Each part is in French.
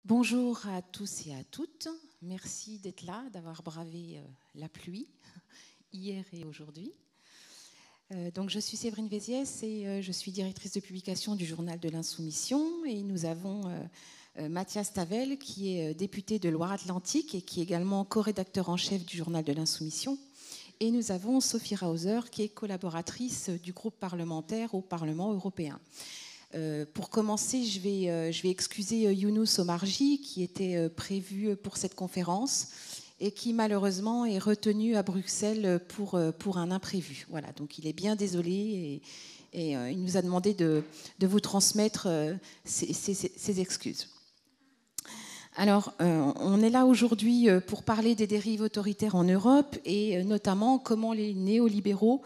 Bonjour à tous et à toutes. Merci d'être là, d'avoir bravé la pluie hier et aujourd'hui. Donc, je suis Séverine Véziès et je suis directrice de publication du Journal de l'Insoumission. Et nous avons Mathias Tavel, qui est député de Loire-Atlantique et qui est également co-rédacteur en chef du Journal de l'Insoumission. Et nous avons Sophie Rauser, qui est collaboratrice du groupe parlementaire au Parlement européen. Pour commencer, je vais excuser Younous Omarji, qui était prévu pour cette conférence et qui malheureusement est retenu à Bruxelles pour un imprévu. Voilà, donc il est bien désolé et il nous a demandé de vous transmettre ses excuses. Alors, on est là aujourd'hui pour parler des dérives autoritaires en Europe et notamment comment les néolibéraux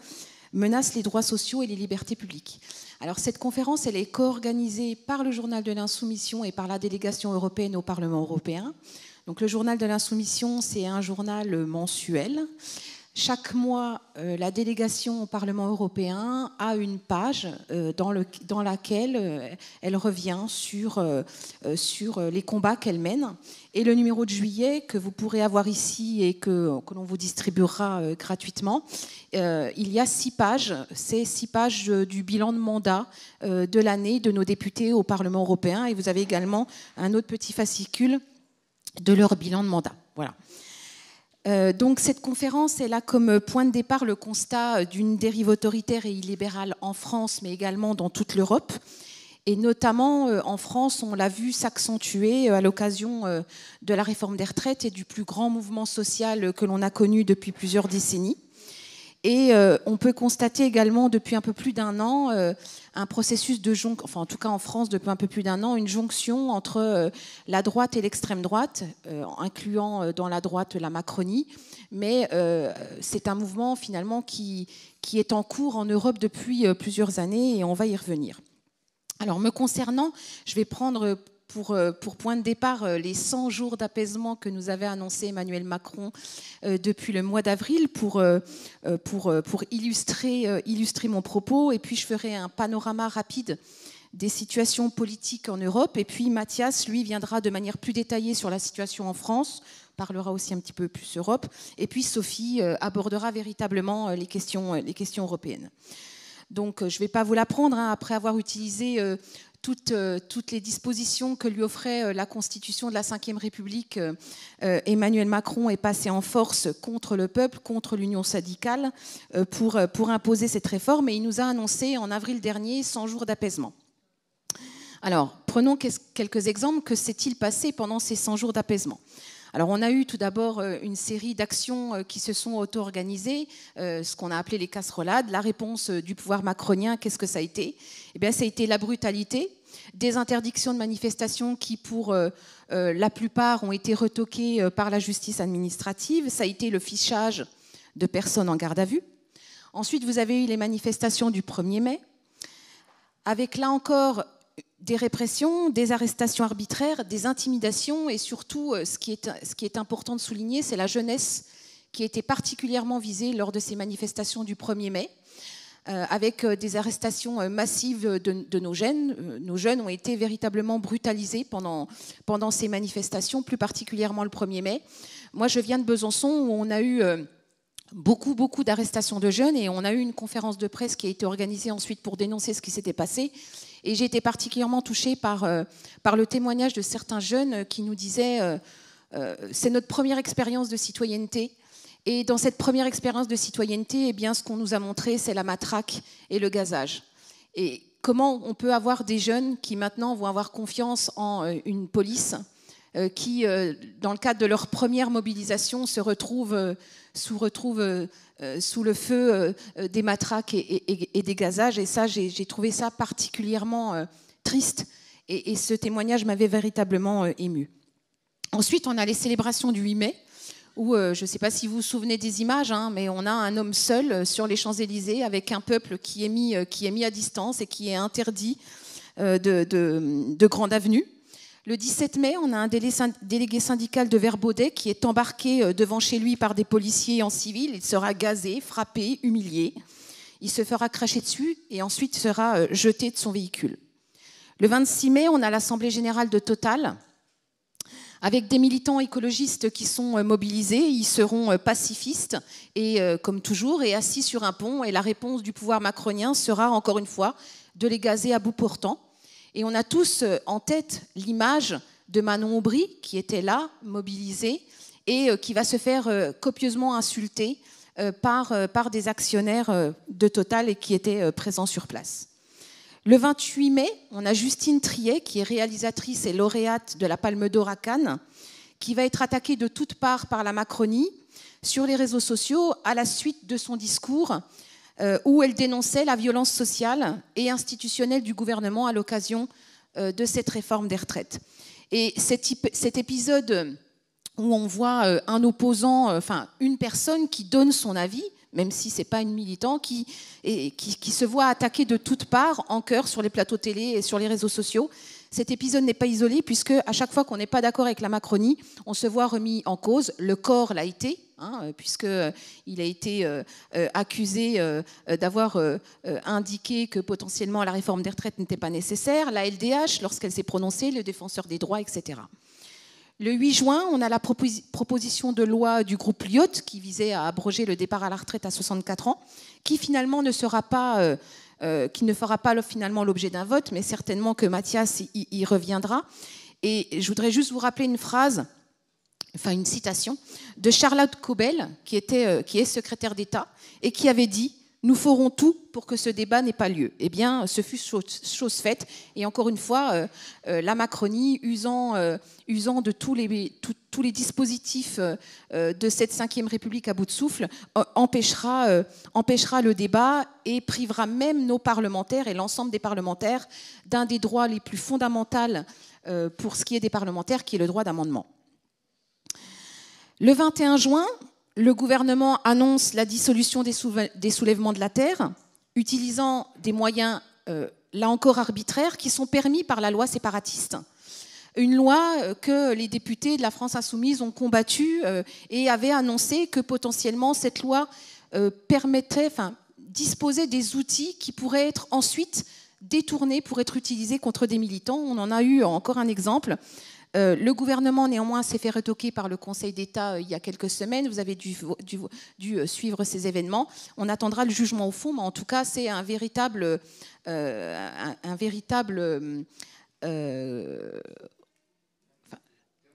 menacent les droits sociaux et les libertés publiques. Alors, cette conférence, elle est co-organisée par le Journal de l'Insoumission et par la délégation européenne au Parlement européen. Donc, le Journal de l'Insoumission, c'est un journal mensuel. Chaque mois, la délégation au Parlement européen a une page dans laquelle elle revient sur les combats qu'elle mène. Et le numéro de juillet, que vous pourrez avoir ici et que l'on vous distribuera gratuitement, il y a 6 pages. C'est 6 pages du bilan de mandat de l'année de nos députés au Parlement européen. Et vous avez également un autre petit fascicule de leur bilan de mandat. Voilà. Donc cette conférence, elle a comme point de départ le constat d'une dérive autoritaire et illibérale en France, mais également dans toute l'Europe. Et notamment en France, on l'a vu s'accentuer à l'occasion de la réforme des retraites et du plus grand mouvement social que l'on a connu depuis plusieurs décennies. Et on peut constater également depuis un peu plus d'un an un processus de jonction, enfin en tout cas en France depuis un peu plus d'un an, une jonction entre la droite et l'extrême droite, incluant dans la droite la Macronie. Mais c'est un mouvement finalement qui est en cours en Europe depuis plusieurs années et on va y revenir. Alors me concernant, je vais prendre pour point de départ les 100 jours d'apaisement que nous avait annoncé Emmanuel Macron depuis le mois d'avril pour illustrer mon propos. Et puis je ferai un panorama rapide des situations politiques en Europe. Et puis Mathias, lui, viendra de manière plus détaillée sur la situation en France, parlera aussi un petit peu plus Europe. Et puis Sophie abordera véritablement les questions européennes. Donc je ne vais pas vous l'apprendre, après avoir utilisé toutes les dispositions que lui offrait la Constitution de la Ve République. Emmanuel Macron est passé en force contre le peuple, contre l'union syndicale, pour imposer cette réforme. Et il nous a annoncé en avril dernier 100 jours d'apaisement. Alors, prenons quelques exemples. Que s'est-il passé pendant ces 100 jours d'apaisement ? Alors, on a eu tout d'abord une série d'actions qui se sont auto-organisées, ce qu'on a appelé les casserolades. La réponse du pouvoir macronien, qu'est-ce que ça a été ? Eh bien, ça a été la brutalité, des interdictions de manifestations qui, pour la plupart, ont été retoquées par la justice administrative. Ça a été le fichage de personnes en garde à vue. Ensuite, vous avez eu les manifestations du 1er mai, avec là encore des répressions, des arrestations arbitraires, des intimidations et surtout, ce qui est important de souligner, c'est la jeunesse qui a été particulièrement visée lors de ces manifestations du 1er mai, avec des arrestations massives de nos jeunes. Nos jeunes ont été véritablement brutalisés pendant ces manifestations, plus particulièrement le 1er mai. Moi, je viens de Besançon où on a eu beaucoup d'arrestations de jeunes et on a eu une conférence de presse qui a été organisée ensuite pour dénoncer ce qui s'était passé. Et j'ai été particulièrement touchée par le témoignage de certains jeunes qui nous disaient c'est notre première expérience de citoyenneté. Et dans cette première expérience de citoyenneté, eh bien, ce qu'on nous a montré, c'est la matraque et le gazage. Et comment on peut avoir des jeunes qui maintenant vont avoir confiance en une police qui, dans le cadre de leur première mobilisation, se retrouvent sous le feu des matraques et des gazages. Et ça, j'ai trouvé ça particulièrement triste. Et ce témoignage m'avait véritablement émue. Ensuite, on a les célébrations du 8 mai, où, je ne sais pas si vous vous souvenez des images, mais on a un homme seul sur les Champs-Élysées avec un peuple qui est mis à distance et qui est interdit de grande avenue. Le 17 mai, on a un délégué syndical de Verbaudet qui est embarqué devant chez lui par des policiers en civil. Il sera gazé, frappé, humilié. Il se fera cracher dessus et ensuite sera jeté de son véhicule. Le 26 mai, on a l'Assemblée générale de Total avec des militants écologistes qui sont mobilisés. Ils seront pacifistes, et comme toujours, et assis sur un pont. Et la réponse du pouvoir macronien sera, encore une fois, de les gazer à bout portant. Et on a tous en tête l'image de Manon Aubry, qui était là, mobilisée, et qui va se faire copieusement insulter par des actionnaires de Total et qui étaient présents sur place. Le 28 mai, on a Justine Triet, qui est réalisatrice et lauréate de la Palme d'Or à Cannes, qui va être attaquée de toutes parts par la Macronie sur les réseaux sociaux à la suite de son discours où elle dénonçait la violence sociale et institutionnelle du gouvernement à l'occasion de cette réforme des retraites. Et cet épisode où on voit un opposant, enfin une personne qui donne son avis, même si ce n'est pas une militante, qui se voit attaquer de toutes parts, en chœur, sur les plateaux télé et sur les réseaux sociaux. Cet épisode n'est pas isolé, puisque à chaque fois qu'on n'est pas d'accord avec la Macronie, on se voit remis en cause. Le corps l'a été, puisqu'il a été accusé d'avoir indiqué que potentiellement la réforme des retraites n'était pas nécessaire. La LDH, lorsqu'elle s'est prononcée, le défenseur des droits, etc. Le 8 juin, on a la proposition de loi du groupe Lyot qui visait à abroger le départ à la retraite à 64 ans, qui finalement ne fera pas finalement l'objet d'un vote, mais certainement que Mathias y reviendra. Et je voudrais juste vous rappeler une phrase, enfin une citation, de Charlotte Cobel, qui est secrétaire d'État, et qui avait dit « Nous ferons tout pour que ce débat n'ait pas lieu ». Eh bien, ce fut chose faite. Et encore une fois, la Macronie, usant de tous les dispositifs de cette 5e République à bout de souffle, empêchera le débat et privera même nos parlementaires et l'ensemble des parlementaires d'un des droits les plus fondamentaux pour ce qui est des parlementaires, qui est le droit d'amendement. Le 21 juin, le gouvernement annonce la dissolution des soulèvements de la terre, utilisant des moyens, là encore arbitraires, qui sont permis par la loi séparatiste. Une loi que les députés de la France insoumise ont combattue et avaient annoncé que potentiellement cette loi disposait des outils qui pourraient être ensuite détournés pour être utilisés contre des militants. On en a eu encore un exemple. Le gouvernement, néanmoins, s'est fait retoquer par le Conseil d'État il y a quelques semaines. Vous avez dû suivre ces événements. On attendra le jugement au fond, mais en tout cas, c'est un véritable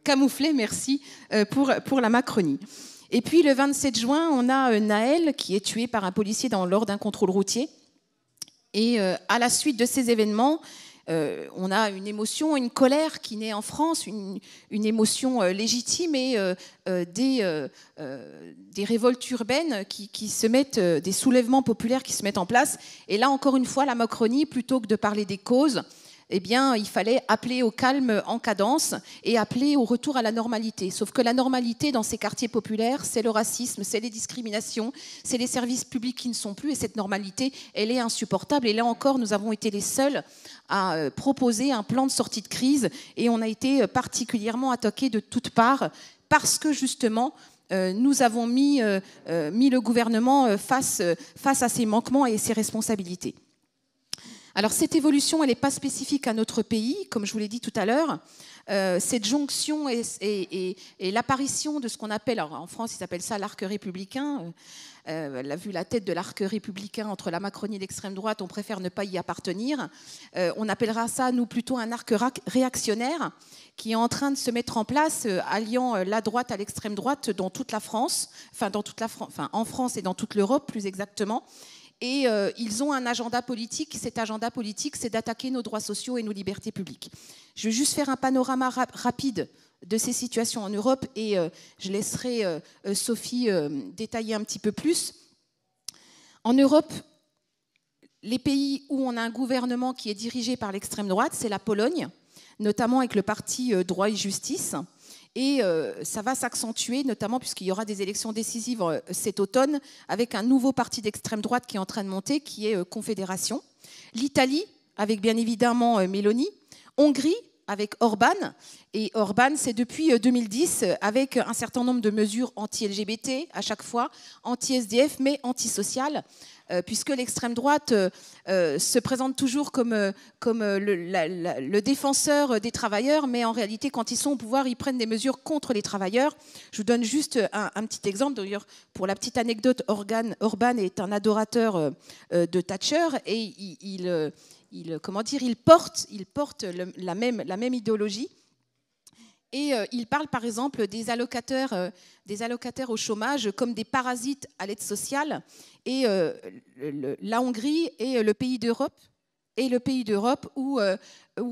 camouflet, merci, pour la Macronie. Et puis, le 27 juin, on a Naël qui est tué par un policier lors d'un contrôle routier. Et à la suite de ces événements, on a une émotion, une colère qui naît en France, une émotion légitime et des révoltes urbaines qui se mettent, des soulèvements populaires qui se mettent en place. Et là, encore une fois, la Macronie, plutôt que de parler des causes, eh bien, il fallait appeler au calme en cadence et appeler au retour à la normalité. Sauf que la normalité dans ces quartiers populaires, c'est le racisme, c'est les discriminations, c'est les services publics qui ne sont plus. Et cette normalité, elle est insupportable. Et là encore, nous avons été les seuls à proposer un plan de sortie de crise. Et on a été particulièrement attaqués de toutes parts parce que, justement, nous avons mis le gouvernement face à ses manquements et ses responsabilités. Alors cette évolution, elle n'est pas spécifique à notre pays, comme je vous l'ai dit tout à l'heure. Cette jonction et l'apparition de ce qu'on appelle, alors en France ils appellent ça l'arc républicain, vu la tête de l'arc républicain entre la Macronie et l'extrême droite, on préfère ne pas y appartenir. On appellera ça, nous, plutôt un arc réactionnaire qui est en train de se mettre en place, alliant la droite à l'extrême droite dans toute la France, en France et dans toute l'Europe plus exactement. Et ils ont un agenda politique. Cet agenda politique, c'est d'attaquer nos droits sociaux et nos libertés publiques. Je vais juste faire un panorama rapide de ces situations en Europe et je laisserai Sophie détailler un petit peu plus. En Europe, les pays où on a un gouvernement qui est dirigé par l'extrême droite, c'est la Pologne, notamment avec le parti Droit et Justice. Et ça va s'accentuer, notamment puisqu'il y aura des élections décisives cet automne, avec un nouveau parti d'extrême droite qui est en train de monter, qui est Confédération. L'Italie, avec bien évidemment Meloni. Hongrie, avec Orban. Et Orban, c'est depuis 2010, avec un certain nombre de mesures anti-LGBT à chaque fois, anti-SDF, mais anti-sociales, puisque l'extrême droite se présente toujours comme le défenseur des travailleurs, mais en réalité, quand ils sont au pouvoir, ils prennent des mesures contre les travailleurs. Je vous donne juste un petit exemple. D'ailleurs, pour la petite anecdote, Orban est un adorateur de Thatcher et il porte la même idéologie. Et il parle par exemple des allocataires au chômage comme des parasites à l'aide sociale. Et la Hongrie est le pays d'Europe où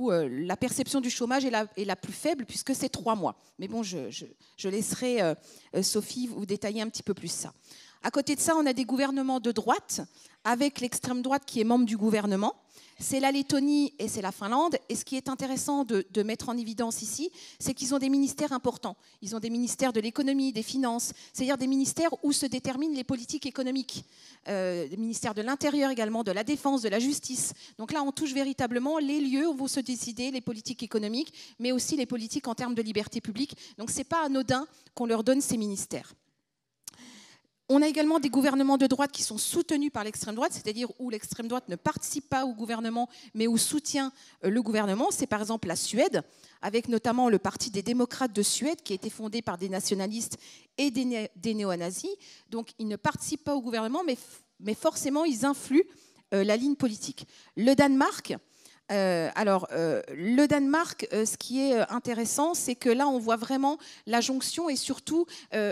la perception du chômage est la plus faible, puisque c'est 3 mois. Mais bon, je laisserai Sophie vous détailler un petit peu plus ça. À côté de ça, on a des gouvernements de droite, avec l'extrême droite qui est membre du gouvernement. C'est la Lettonie et c'est la Finlande. Et ce qui est intéressant de mettre en évidence ici, c'est qu'ils ont des ministères importants. Ils ont des ministères de l'économie, des finances, c'est-à-dire des ministères où se déterminent les politiques économiques. Des ministères de l'Intérieur également, de la Défense, de la Justice. Donc là, on touche véritablement les lieux où vont se décider les politiques économiques, mais aussi les politiques en termes de liberté publique. Donc ce n'est pas anodin qu'on leur donne ces ministères. On a également des gouvernements de droite qui sont soutenus par l'extrême droite, c'est-à-dire où l'extrême droite ne participe pas au gouvernement, mais où soutient le gouvernement. C'est par exemple la Suède, avec notamment le Parti des démocrates de Suède, qui a été fondé par des nationalistes et des néo-nazis. Donc ils ne participent pas au gouvernement, mais forcément ils influent la ligne politique. Le Danemark... le Danemark, ce qui est intéressant, c'est que là, on voit vraiment la jonction et surtout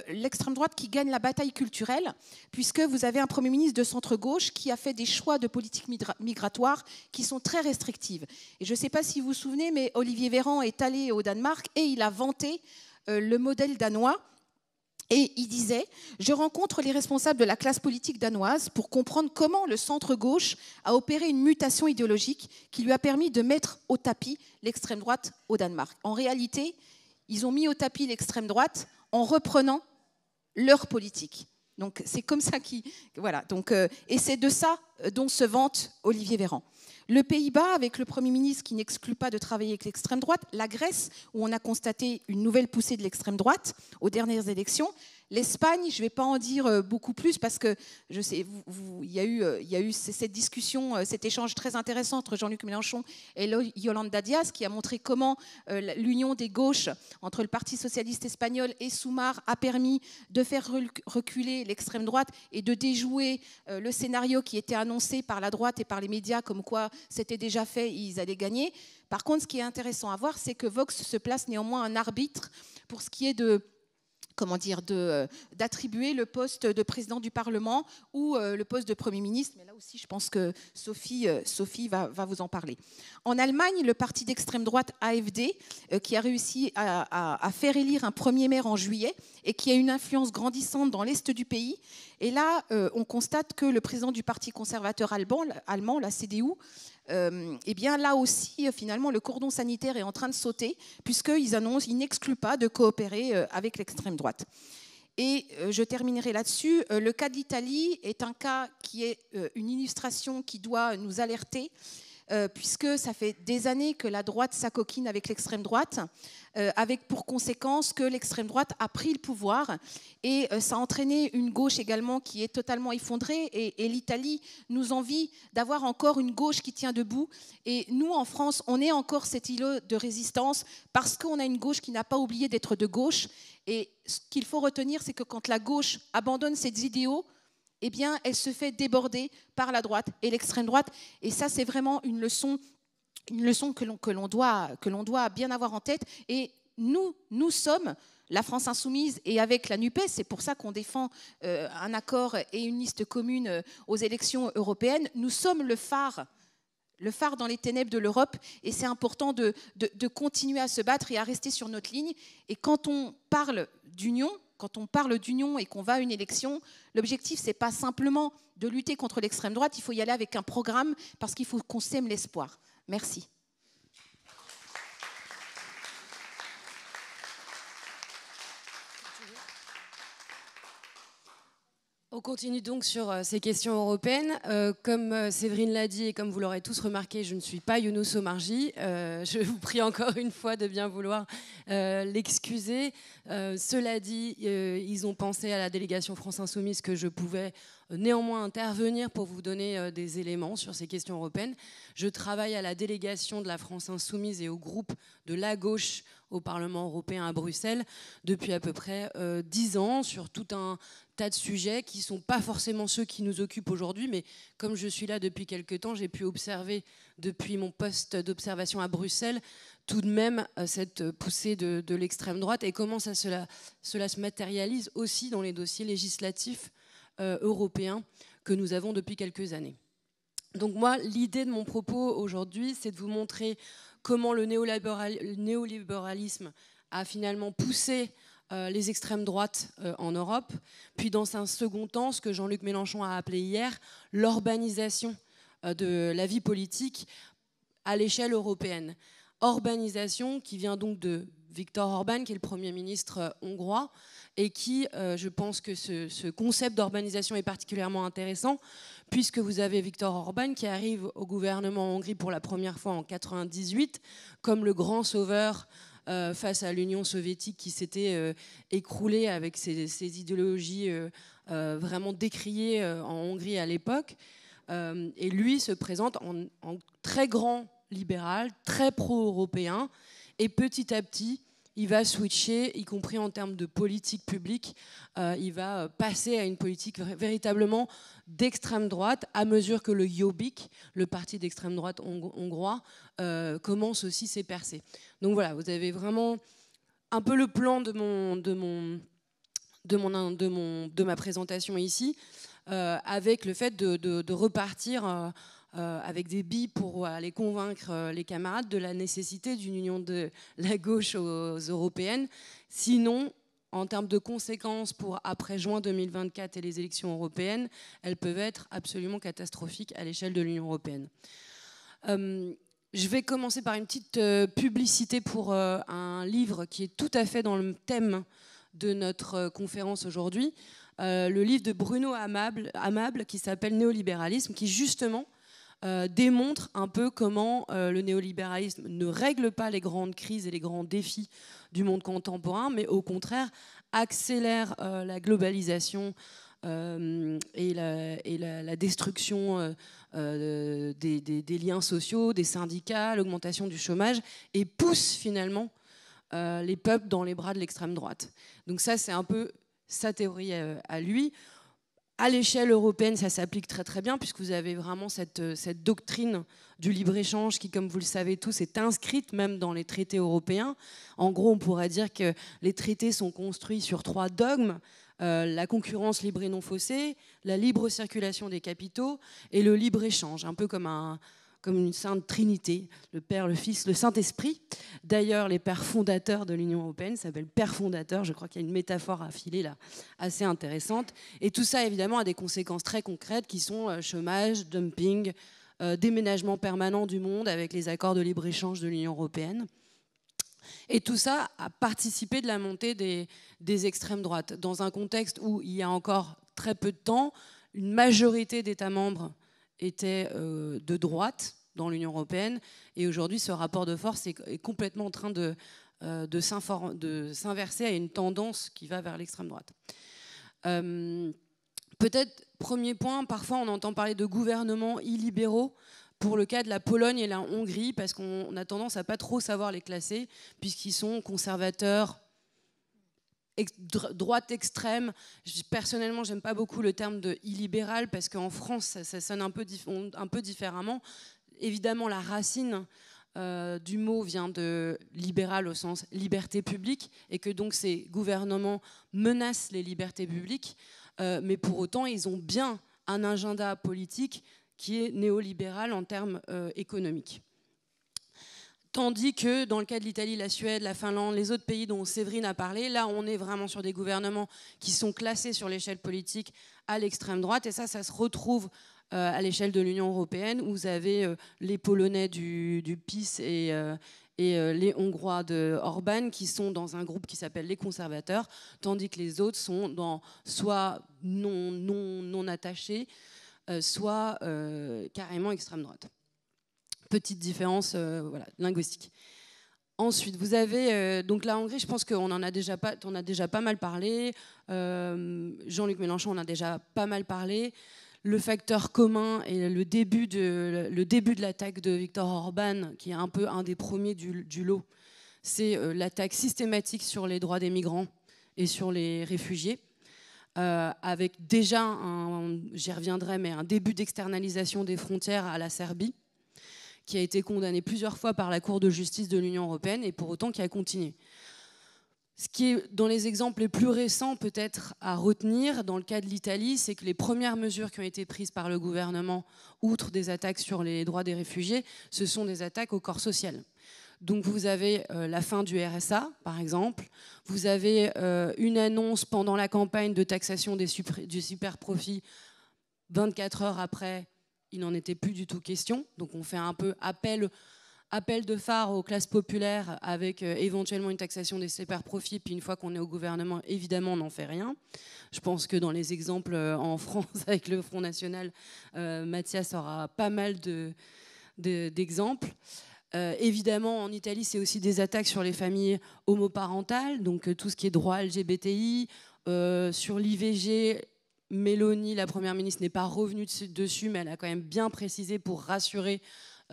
l'extrême droite qui gagne la bataille culturelle, puisque vous avez un Premier ministre de centre-gauche qui a fait des choix de politique migratoire qui sont très restrictives. Et je ne sais pas si vous vous souvenez, mais Olivier Véran est allé au Danemark et il a vanté le modèle danois. Et il disait « Je rencontre les responsables de la classe politique danoise pour comprendre comment le centre-gauche a opéré une mutation idéologique qui lui a permis de mettre au tapis l'extrême droite au Danemark. » En réalité, ils ont mis au tapis l'extrême droite en reprenant leur politique. Donc c'est comme ça qu'ils... Voilà. Donc, et c'est de ça dont se vante Olivier Véran. Le Pays-Bas, avec le Premier ministre qui n'exclut pas de travailler avec l'extrême droite. La Grèce, où on a constaté une nouvelle poussée de l'extrême droite aux dernières élections. L'Espagne, je ne vais pas en dire beaucoup plus parce que je sais, il y a eu cette discussion, cet échange très intéressant entre Jean-Luc Mélenchon et Yolanda Díaz qui a montré comment l'union des gauches entre le Parti socialiste espagnol et Sumar a permis de faire reculer l'extrême droite et de déjouer le scénario qui était annoncé par la droite et par les médias comme quoi c'était déjà fait, ils allaient gagner. Par contre, ce qui est intéressant à voir, c'est que Vox se place néanmoins un arbitre pour ce qui est d'attribuer le poste de président du Parlement ou le poste de Premier ministre. Mais là aussi, je pense que Sophie va vous en parler. En Allemagne, le parti d'extrême droite AfD, qui a réussi à faire élire un premier maire en juillet et qui a une influence grandissante dans l'est du pays. Et là, on constate que le président du parti conservateur allemand, la CDU, eh bien là aussi, finalement, le cordon sanitaire est en train de sauter puisqu'ils annoncent, ils n'excluent pas de coopérer avec l'extrême droite. Et je terminerai là-dessus. Le cas de l'Italie est un cas qui est une illustration qui doit nous alerter puisque ça fait des années que la droite s'acoquine avec l'extrême droite, avec pour conséquence que l'extrême droite a pris le pouvoir et ça a entraîné une gauche également qui est totalement effondrée et l'Italie nous envie d'avoir encore une gauche qui tient debout et nous en France on est encore cet îlot de résistance parce qu'on a une gauche qui n'a pas oublié d'être de gauche et ce qu'il faut retenir c'est que quand la gauche abandonne ses idéaux, eh bien, elle se fait déborder par la droite et l'extrême droite. Et ça, c'est vraiment une leçon que l'on doit bien avoir en tête. Et nous sommes la France insoumise et avec la NUPES, c'est pour ça qu'on défend un accord et une liste commune aux élections européennes. Nous sommes le phare dans les ténèbres de l'Europe et c'est important de continuer à se battre et à rester sur notre ligne. Et quand on parle d'union, et qu'on va à une élection, l'objectif, ce n'est pas simplement de lutter contre l'extrême droite, il faut y aller avec un programme parce qu'il faut qu'on sème l'espoir. Merci. On continue donc sur ces questions européennes. Comme Séverine l'a dit et comme vous l'aurez tous remarqué, je ne suis pas Younous Omarjee. Je vous prie encore une fois de bien vouloir l'excuser. Cela dit, ils ont pensé à la délégation France Insoumise que je pouvais néanmoins intervenir pour vous donner des éléments sur ces questions européennes. Je travaille à la délégation de la France Insoumise et au groupe de la gauche au Parlement européen à Bruxelles depuis à peu près 10 ans sur tout un tas de sujets qui ne sont pas forcément ceux qui nous occupent aujourd'hui, mais comme je suis là depuis quelques temps, j'ai pu observer depuis mon poste d'observation à Bruxelles tout de même cette poussée de l'extrême droite et comment cela se matérialise aussi dans les dossiers législatifs européens que nous avons depuis quelques années. Donc moi, l'idée de mon propos aujourd'hui, c'est de vous montrer comment le néolibéralisme a finalement poussé les extrêmes droites en Europe, puis dans un second temps, ce que Jean-Luc Mélenchon a appelé hier l'urbanisation de la vie politique à l'échelle européenne. Urbanisation qui vient donc de Viktor Orban, qui est le Premier ministre hongrois, et qui, je pense que ce concept d'urbanisation est particulièrement intéressant, puisque vous avez Viktor Orban qui arrive au gouvernement en Hongrie pour la première fois en 1998, comme le grand sauveur face à l'Union soviétique qui s'était écroulée avec ses idéologies vraiment décriées en Hongrie à l'époque. Et lui se présente en très grand libéral, très pro-européen, et petit à petit, il va switcher, y compris en termes de politique publique. Il va passer à une politique véritablement d'extrême droite à mesure que le Jobbik, le parti d'extrême droite hongrois, commence aussi ses percées. Donc voilà, vous avez vraiment un peu le plan de ma présentation ici, avec le fait de repartir avec des billes pour aller convaincre les camarades de la nécessité d'une union de la gauche aux européennes. Sinon, en termes de conséquences pour après juin 2024 et les élections européennes, elles peuvent être absolument catastrophiques à l'échelle de l'Union européenne. Je vais commencer par une petite publicité pour un livre qui est tout à fait dans le thème de notre conférence aujourd'hui. Le livre de Bruno Amable qui s'appelle Néolibéralisme, qui justement démontre un peu comment le néolibéralisme ne règle pas les grandes crises et les grands défis du monde contemporain, mais au contraire accélère la globalisation et la destruction des liens sociaux, des syndicats, l'augmentation du chômage, et pousse finalement les peuples dans les bras de l'extrême droite. Donc ça, c'est un peu sa théorie à lui. À l'échelle européenne, ça s'applique très très bien, puisque vous avez vraiment cette doctrine du libre-échange qui, comme vous le savez tous, est inscrite même dans les traités européens. En gros, on pourrait dire que les traités sont construits sur 3 dogmes: la concurrence libre et non faussée, la libre circulation des capitaux et le libre-échange, un peu comme une sainte trinité, le Père, le Fils, le Saint-Esprit. D'ailleurs, les pères fondateurs de l'Union européenne s'appellent pères fondateurs. Je crois qu'il y a une métaphore à filer là, assez intéressante. Et tout ça, évidemment, a des conséquences très concrètes qui sont chômage, dumping, déménagement permanent du monde avec les accords de libre-échange de l'Union européenne. Et tout ça a participé de la montée des extrêmes droites, dans un contexte où, il y a encore très peu de temps, une majorité d'États membres était de droite dans l'Union européenne, et aujourd'hui ce rapport de force est complètement en train de s'inverser à une tendance qui va vers l'extrême droite. Peut-être, premier point, parfois on entend parler de gouvernements illibéraux pour le cas de la Pologne et la Hongrie, parce qu'on a tendance à pas trop savoir les classer, puisqu'ils sont conservateurs, droite extrême. Personnellement, j'aime pas beaucoup le terme de illibéral, parce qu'en France, ça sonne un peu différemment. Évidemment, la racine du mot vient de libéral au sens liberté publique, et que donc ces gouvernements menacent les libertés publiques, mais pour autant, ils ont bien un agenda politique qui est néolibéral en termes économiques. Tandis que dans le cas de l'Italie, la Suède, la Finlande, les autres pays dont Séverine a parlé, là on est vraiment sur des gouvernements qui sont classés sur l'échelle politique à l'extrême droite, et ça se retrouve à l'échelle de l'Union européenne, où vous avez les Polonais du PiS et et les Hongrois de Orban qui sont dans un groupe qui s'appelle les conservateurs, tandis que les autres sont dans soit non attachés, soit carrément extrême droite. Petite différence voilà, linguistique. Ensuite, vous avez donc la Hongrie, je pense qu'on en a déjà pas mal parlé. Jean-Luc Mélenchon en a déjà pas mal parlé. Le facteur commun et le début de l'attaque de Viktor Orban, qui est un peu un des premiers du lot, c'est l'attaque systématique sur les droits des migrants et sur les réfugiés, avec déjà, j'y reviendrai, mais un début d'externalisation des frontières à la Serbie, qui a été condamné plusieurs fois par la Cour de justice de l'Union européenne et pour autant qui a continué. Ce qui est dans les exemples les plus récents peut-être à retenir, dans le cas de l'Italie, c'est que les premières mesures qui ont été prises par le gouvernement, outre des attaques sur les droits des réfugiés, ce sont des attaques au corps social. Donc vous avez la fin du RSA, par exemple. Vous avez une annonce pendant la campagne de taxation du super profit. 24 heures après, il n'en était plus du tout question. Donc on fait un peu appel de phare aux classes populaires avec éventuellement une taxation des super profits. Puis une fois qu'on est au gouvernement, évidemment, on n'en fait rien. Je pense que dans les exemples en France avec le Front National, Mathias aura pas mal d'exemples. Évidemment, en Italie, c'est aussi des attaques sur les familles homoparentales, donc tout ce qui est droit LGBTI, sur l'IVG. Meloni, la première ministre, n'est pas revenue dessus, mais elle a quand même bien précisé pour rassurer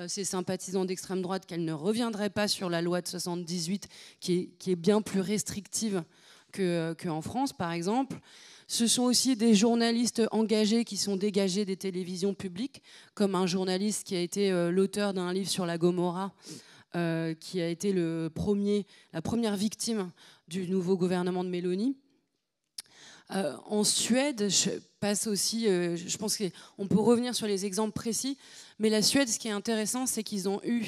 ses sympathisants d'extrême droite qu'elle ne reviendrait pas sur la loi de 78, qui est bien plus restrictive qu'en France, par exemple. Ce sont aussi des journalistes engagés qui sont dégagés des télévisions publiques, comme un journaliste qui a été l'auteur d'un livre sur la Gomorrha, qui a été la première victime du nouveau gouvernement de Meloni. En Suède, je passe aussi, je pense qu'on peut revenir sur les exemples précis, mais la Suède, ce qui est intéressant, c'est qu'ils ont eu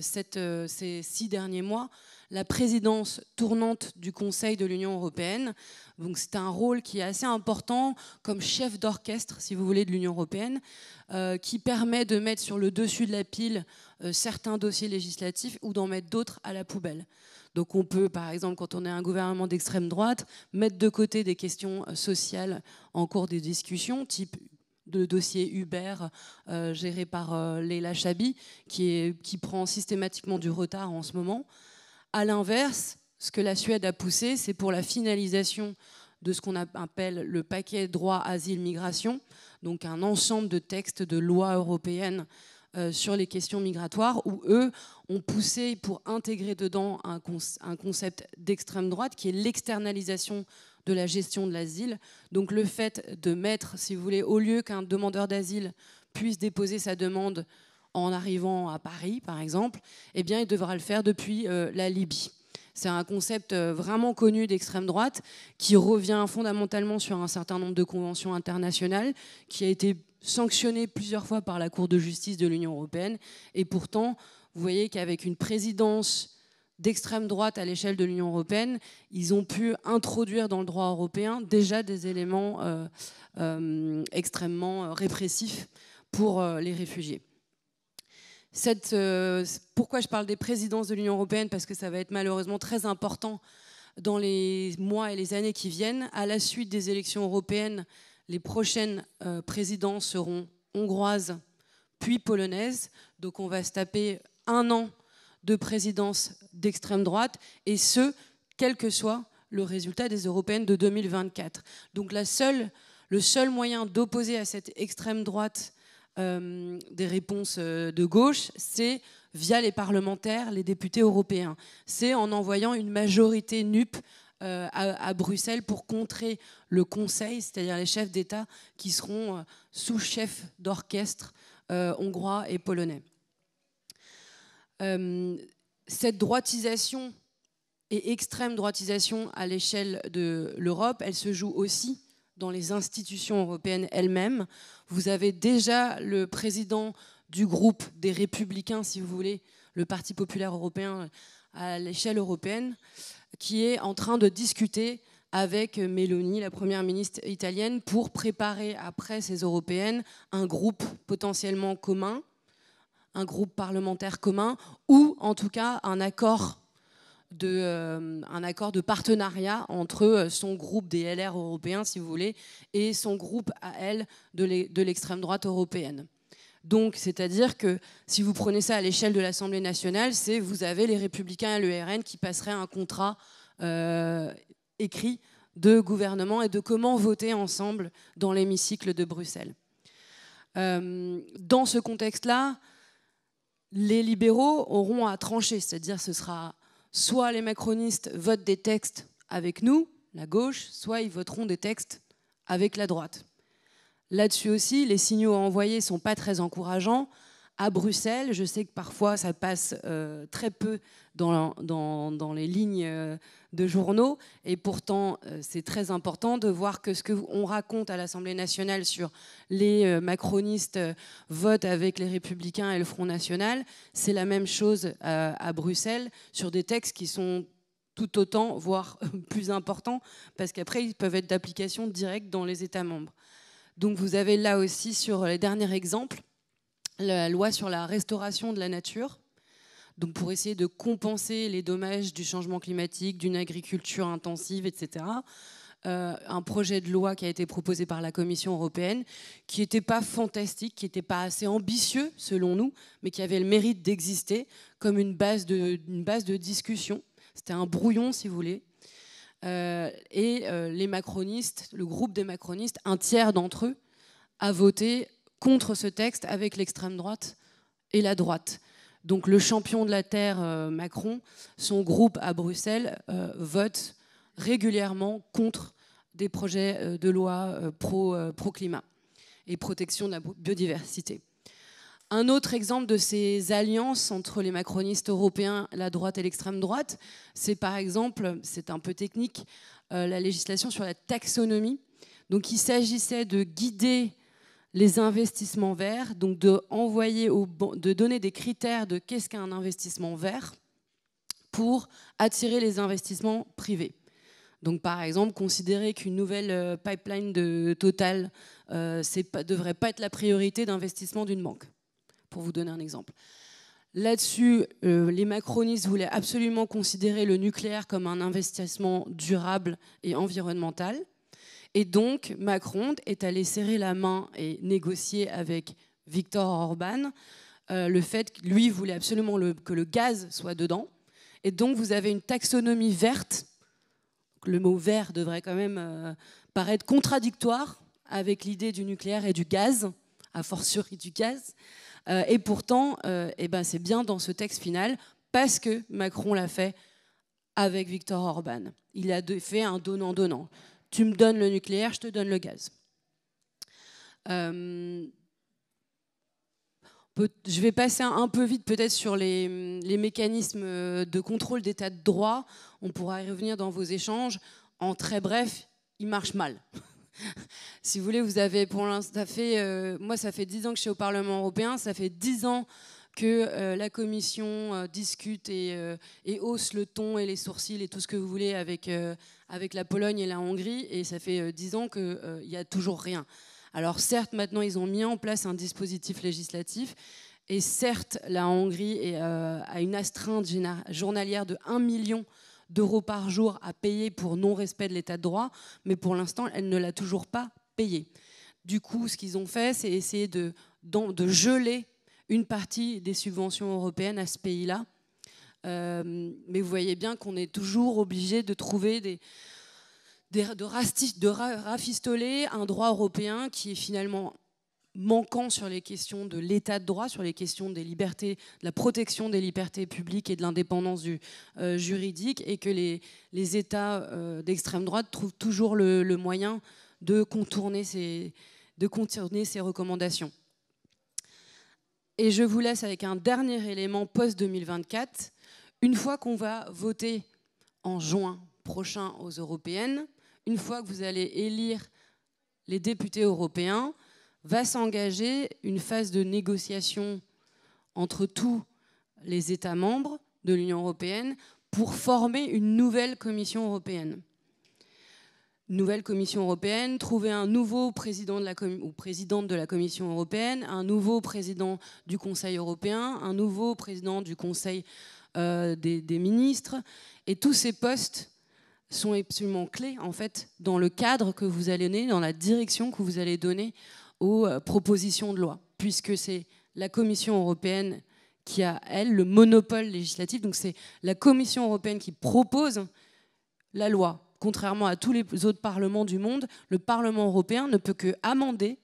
ces 6 derniers mois la présidence tournante du Conseil de l'Union européenne. Donc c'est un rôle qui est assez important comme chef d'orchestre, si vous voulez, de l'Union européenne, qui permet de mettre sur le dessus de la pile certains dossiers législatifs ou d'en mettre d'autres à la poubelle. Donc on peut, par exemple, quand on est un gouvernement d'extrême droite, mettre de côté des questions sociales en cours de discussion, type de dossier Uber géré par Leila Chabi, qui prend systématiquement du retard en ce moment. À l'inverse, ce que la Suède a poussé, c'est pour la finalisation de ce qu'on appelle le paquet droit, asile, migration, donc un ensemble de textes de lois européennes sur les questions migratoires, où eux ont poussé pour intégrer dedans un concept d'extrême droite qui est l'externalisation de la gestion de l'asile. Donc le fait de mettre, si vous voulez, au lieu qu'un demandeur d'asile puisse déposer sa demande en arrivant à Paris, par exemple, eh bien, il devra le faire depuis la Libye. C'est un concept vraiment connu d'extrême droite qui revient fondamentalement sur un certain nombre de conventions internationales, qui a été sanctionné plusieurs fois par la Cour de justice de l'Union européenne. Et pourtant, vous voyez qu'avec une présidence d'extrême droite à l'échelle de l'Union européenne, ils ont pu introduire dans le droit européen déjà des éléments extrêmement répressifs pour les réfugiés. Pourquoi je parle des présidences de l'Union européenne? Parce que ça va être malheureusement très important dans les mois et les années qui viennent. À la suite des élections européennes, les prochaines présidences seront hongroises puis polonaises. Donc on va se taper 1 an de présidence d'extrême droite, et ce, quel que soit le résultat des européennes de 2024. Donc le seul moyen d'opposer à cette extrême droite des réponses de gauche, c'est via les parlementaires, les députés européens. C'est en envoyant une majorité NUP à Bruxelles pour contrer le Conseil, c'est-à-dire les chefs d'État qui seront sous-chefs d'orchestre hongrois et polonais. Cette droitisation et extrême droitisation à l'échelle de l'Europe, elle se joue aussi dans les institutions européennes elles-mêmes. Vous avez déjà le président du groupe des Républicains, si vous voulez, le Parti populaire européen à l'échelle européenne, qui est en train de discuter avec Meloni, la première ministre italienne, pour préparer après ces européennes un groupe potentiellement commun, un groupe parlementaire commun ou en tout cas un accord de partenariat entre son groupe des LR européens, si vous voulez, et son groupe à elle de l'extrême droite européenne. Donc, c'est-à-dire que si vous prenez ça à l'échelle de l'Assemblée nationale, vous avez les Républicains et le RN qui passeraient un contrat écrit de gouvernement et de comment voter ensemble dans l'hémicycle de Bruxelles. Dans ce contexte-là, les libéraux auront à trancher, c'est-à-dire ce sera soit les macronistes votent des textes avec nous, la gauche, soit ils voteront des textes avec la droite. Là-dessus aussi, les signaux envoyés ne sont pas très encourageants. À Bruxelles, je sais que parfois ça passe très peu dans les lignes de journaux, et pourtant c'est très important de voir que ce qu'on raconte à l'Assemblée nationale sur les macronistes votent avec les Républicains et le Front National, c'est la même chose à Bruxelles sur des textes qui sont tout autant, voire plus importants, parce qu'après ils peuvent être d'application directe dans les États membres. Donc vous avez là aussi sur les derniers exemples, la loi sur la restauration de la nature, donc pour essayer de compenser les dommages du changement climatique, d'une agriculture intensive, etc. Un projet de loi qui a été proposé par la Commission européenne, qui n'était pas fantastique, qui n'était pas assez ambitieux selon nous, mais qui avait le mérite d'exister comme une base de discussion. C'était un brouillon, si vous voulez. Les macronistes, le groupe des macronistes, un tiers d'entre eux, a voté contre ce texte avec l'extrême droite et la droite. Donc le champion de la Terre, Macron, son groupe à Bruxelles vote régulièrement contre des projets de loi pro-climat et protection de la biodiversité. Un autre exemple de ces alliances entre les macronistes européens, la droite et l'extrême droite, c'est par exemple, c'est un peu technique, la législation sur la taxonomie. Donc il s'agissait de guider les investissements verts, donc de donner des critères de qu'est-ce qu'un investissement vert pour attirer les investissements privés. Donc par exemple, considérer qu'une nouvelle pipeline de Total ne devrait pas être la priorité d'investissement d'une banque, pour vous donner un exemple. Là-dessus, les macronistes voulaient absolument considérer le nucléaire comme un investissement durable et environnemental. Et donc, Macron est allé serrer la main et négocier avec Viktor Orban le fait que lui voulait absolument que le gaz soit dedans. Et donc, vous avez une taxonomie verte. Le mot vert devrait quand même paraître contradictoire avec l'idée du nucléaire et du gaz, a fortiori du gaz. Et pourtant, c'est bien dans ce texte final parce que Macron l'a fait avec Viktor Orban. Il a fait un donnant-donnant. Tu me donnes le nucléaire, je te donne le gaz. Je vais passer un peu vite peut-être sur les mécanismes de contrôle d'état de droit. On pourra y revenir dans vos échanges. En très bref, ils marchent mal. Si vous voulez, vous avez pour l'instant, moi ça fait 10 ans que je suis au Parlement européen, ça fait 10 ans que la Commission discute et hausse le ton et les sourcils et tout ce que vous voulez avec la Pologne et la Hongrie, et ça fait 10 ans qu'il n'y a toujours rien. Alors certes, maintenant ils ont mis en place un dispositif législatif, et certes la Hongrie a une astreinte journalière de 1 million d'euros par jour à payer pour non-respect de l'état de droit, mais pour l'instant elle ne l'a toujours pas payé. Du coup, ce qu'ils ont fait, c'est essayer de geler une partie des subventions européennes à ce pays-là. Mais vous voyez bien qu'on est toujours obligé de trouver de rafistoler un droit européen qui est finalement manquant sur les questions de l'état de droit, sur les questions des libertés, de la protection des libertés publiques et de l'indépendance juridique, et que les États d'extrême droite trouvent toujours le moyen de contourner ces recommandations. Et je vous laisse avec un dernier élément post-2024. Une fois qu'on va voter en juin prochain aux européennes, une fois que vous allez élire les députés européens, va s'engager une phase de négociation entre tous les États membres de l'Union européenne pour former une nouvelle Commission européenne. nouvelle Commission européenne, trouver un nouveau président ou présidente de la Commission européenne, un nouveau président du Conseil européen, un nouveau président du Conseil des ministres. Et tous ces postes sont absolument clés, en fait, dans le cadre que vous allez donner, dans la direction que vous allez donner aux propositions de loi, puisque c'est la Commission européenne qui a, elle, le monopole législatif. Donc c'est la Commission européenne qui propose la loi. Contrairement à tous les autres parlements du monde, le Parlement européen ne peut que amender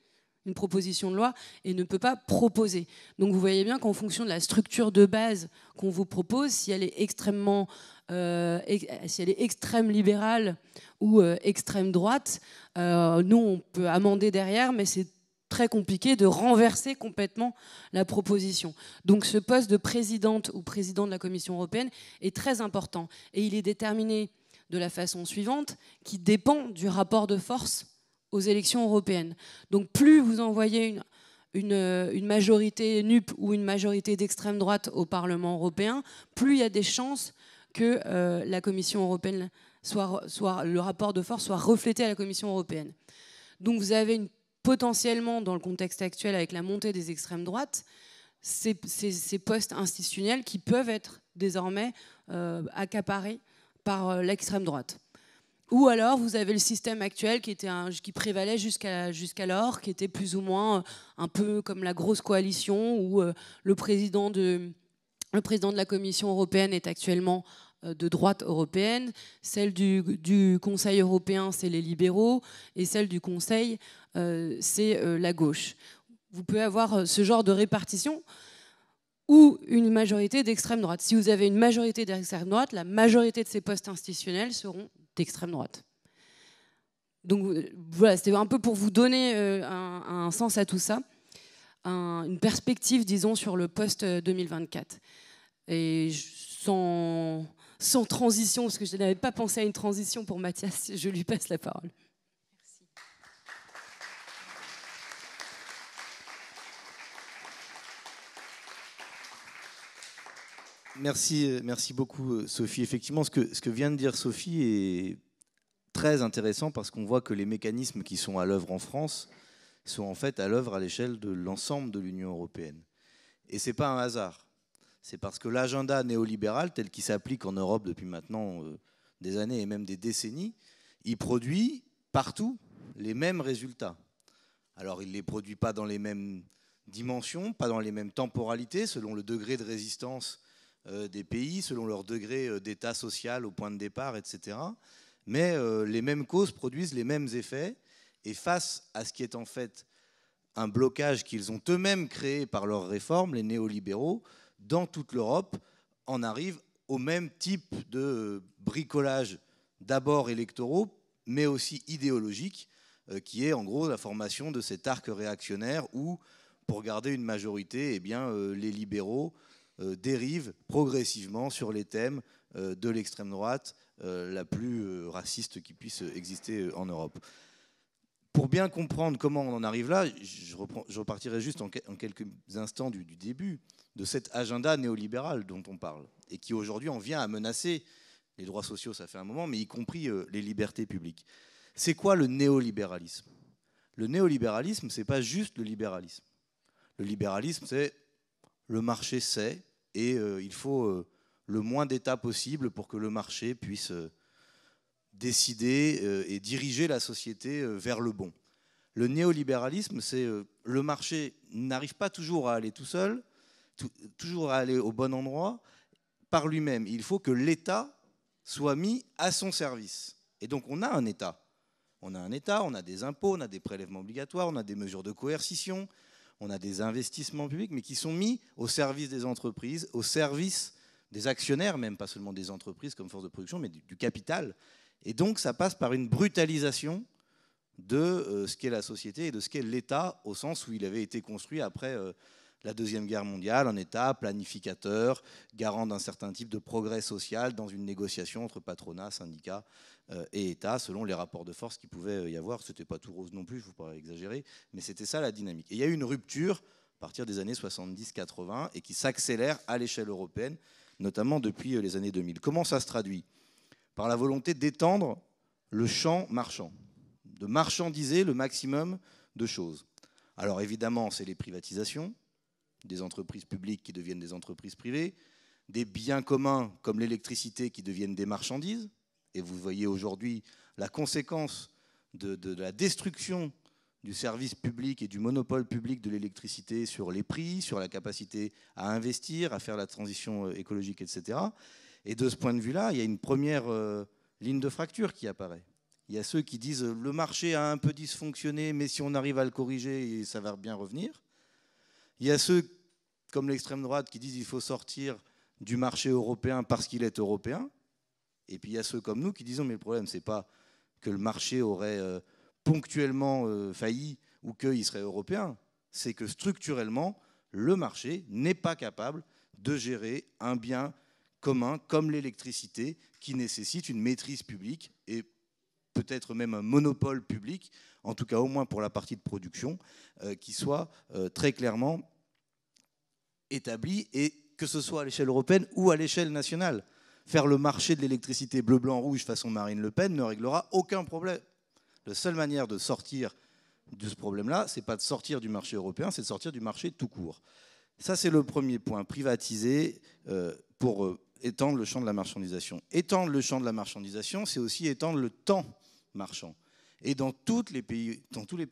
une proposition de loi et ne peut pas proposer. Donc vous voyez bien qu'en fonction de la structure de base qu'on vous propose, si elle est extrêmement, si elle est extrême libérale ou extrême droite, nous on peut amender derrière, mais c'est très compliqué de renverser complètement la proposition. Donc ce poste de présidente ou président de la Commission européenne est très important et il est déterminé de la façon suivante, qui dépend du rapport de force aux élections européennes. Donc plus vous envoyez une majorité NUP ou une majorité d'extrême droite au Parlement européen, plus il y a des chances que la Commission européenne le rapport de force soit reflété à la Commission européenne. Donc vous avez potentiellement, dans le contexte actuel, avec la montée des extrêmes droites, ces postes institutionnels qui peuvent être désormais accaparés par l'extrême droite. Ou alors vous avez le système actuel qui prévalait jusqu'alors, qui était plus ou moins un peu comme la grosse coalition, où le président de la Commission européenne est actuellement de droite européenne, celle du Conseil européen, c'est les libéraux, et celle du Conseil, c'est la gauche. Vous pouvez avoir ce genre de répartition ou une majorité d'extrême droite. Si vous avez une majorité d'extrême droite, la majorité de ces postes institutionnels seront d'extrême droite. Donc voilà, c'était un peu pour vous donner un sens à tout ça, une perspective, disons, sur le post-2024. Et sans transition, parce que je n'avais pas pensé à une transition pour Mathias, je lui passe la parole. Merci beaucoup Sophie. Effectivement, ce que vient de dire Sophie est très intéressant parce qu'on voit que les mécanismes qui sont à l'œuvre en France sont en fait à l'œuvre à l'échelle de l'ensemble de l'Union européenne. Et ce n'est pas un hasard. C'est parce que l'agenda néolibéral tel qu'il s'applique en Europe depuis maintenant des années et même des décennies, il produit partout les mêmes résultats. Alors il ne les produit pas dans les mêmes dimensions, pas dans les mêmes temporalités, selon le degré de résistance des pays, selon leur degré d'état social au point de départ, etc. Mais les mêmes causes produisent les mêmes effets. Et face à ce qui est en fait un blocage qu'ils ont eux-mêmes créé par leurs réformes, les néolibéraux, dans toute l'Europe, en arrivent au même type de bricolage, d'abord électoraux, mais aussi idéologiques, qui est en gros la formation de cet arc réactionnaire où, pour garder une majorité, eh bien, les libéraux dérivent progressivement sur les thèmes de l'extrême droite la plus raciste qui puisse exister en Europe. Pour bien comprendre comment on en arrive là, je repartirai juste en quelques instants du début de cet agenda néolibéral dont on parle et qui aujourd'hui en vient à menacer les droits sociaux, ça fait un moment, mais y compris les libertés publiques. C'est quoi le néolibéralisme ? Le néolibéralisme, ce n'est pas juste le libéralisme. Le libéralisme, c'est le marché sait et il faut le moins d'États possible pour que le marché puisse décider et diriger la société vers le bon. Le néolibéralisme, c'est le marché n'arrive pas toujours à aller tout seul, toujours à aller au bon endroit par lui-même. Il faut que l'État soit mis à son service. Et donc on a un État. On a un État, on a des impôts, on a des prélèvements obligatoires, on a des mesures de coercition, on a des investissements publics, mais qui sont mis au service des entreprises, au service des actionnaires, même pas seulement des entreprises comme force de production, mais du capital. Et donc ça passe par une brutalisation de ce qu'est la société et de ce qu'est l'État, au sens où il avait été construit après la Deuxième Guerre mondiale, un État planificateur, garant d'un certain type de progrès social dans une négociation entre patronat, syndicats et État, selon les rapports de force qu'il pouvait y avoir. Ce n'était pas tout rose non plus, je ne veux pas exagérer, mais c'était ça la dynamique. Et il y a eu une rupture à partir des années 70-80 et qui s'accélère à l'échelle européenne, notamment depuis les années 2000. Comment ça se traduit ? Par la volonté d'étendre le champ marchand, de marchandiser le maximum de choses. Alors évidemment, c'est les privatisations, des entreprises publiques qui deviennent des entreprises privées, des biens communs comme l'électricité qui deviennent des marchandises. Et vous voyez aujourd'hui la conséquence de la destruction du service public et du monopole public de l'électricité sur les prix, sur la capacité à investir, à faire la transition écologique, etc. Et de ce point de vue-là, il y a une première ligne de fracture qui apparaît. Il y a ceux qui disent le marché a un peu dysfonctionné, mais si on arrive à le corriger, ça va bien revenir. Il y a ceux, comme l'extrême droite, qui disent qu'il faut sortir du marché européen parce qu'il est européen. Et puis il y a ceux comme nous qui disent mais le problème, ce n'est pas que le marché aurait ponctuellement failli ou qu'il serait européen, c'est que structurellement, le marché n'est pas capable de gérer un bien commun comme l'électricité qui nécessite une maîtrise publique et peut-être même un monopole public, en tout cas au moins pour la partie de production, qui soit très clairement établi, et que ce soit à l'échelle européenne ou à l'échelle nationale. Faire le marché de l'électricité bleu, blanc, rouge façon Marine Le Pen ne réglera aucun problème. La seule manière de sortir de ce problème-là, ce n'est pas de sortir du marché européen, c'est de sortir du marché tout court. Ça, c'est le premier point, privatiser pour étendre le champ de la marchandisation. Étendre le champ de la marchandisation, c'est aussi étendre le temps marchand. Et dans tous les pays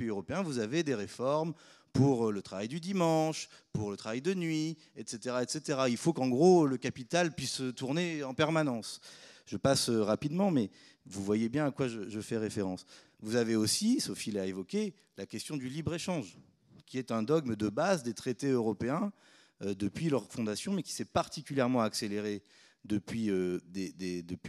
européens, vous avez des réformes pour le travail du dimanche, pour le travail de nuit, etc., etc. Il faut qu'en gros, le capital puisse tourner en permanence. Je passe rapidement, mais vous voyez bien à quoi je fais référence. Vous avez aussi, Sophie l'a évoqué, la question du libre-échange, qui est un dogme de base des traités européens depuis leur fondation, mais qui s'est particulièrement accéléré depuis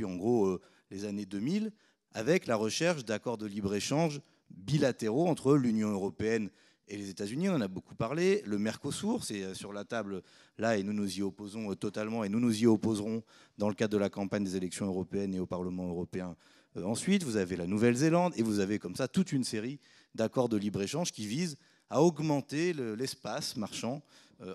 en gros les années 2000, avec la recherche d'accords de libre-échange bilatéraux entre l'Union européenne et les États-Unis. On en a beaucoup parlé. Le Mercosur, c'est sur la table là, et nous nous y opposons totalement, et nous nous y opposerons dans le cadre de la campagne des élections européennes et au Parlement européen. Ensuite, vous avez la Nouvelle-Zélande, et vous avez comme ça toute une série d'accords de libre-échange qui visent à augmenter l'espace marchand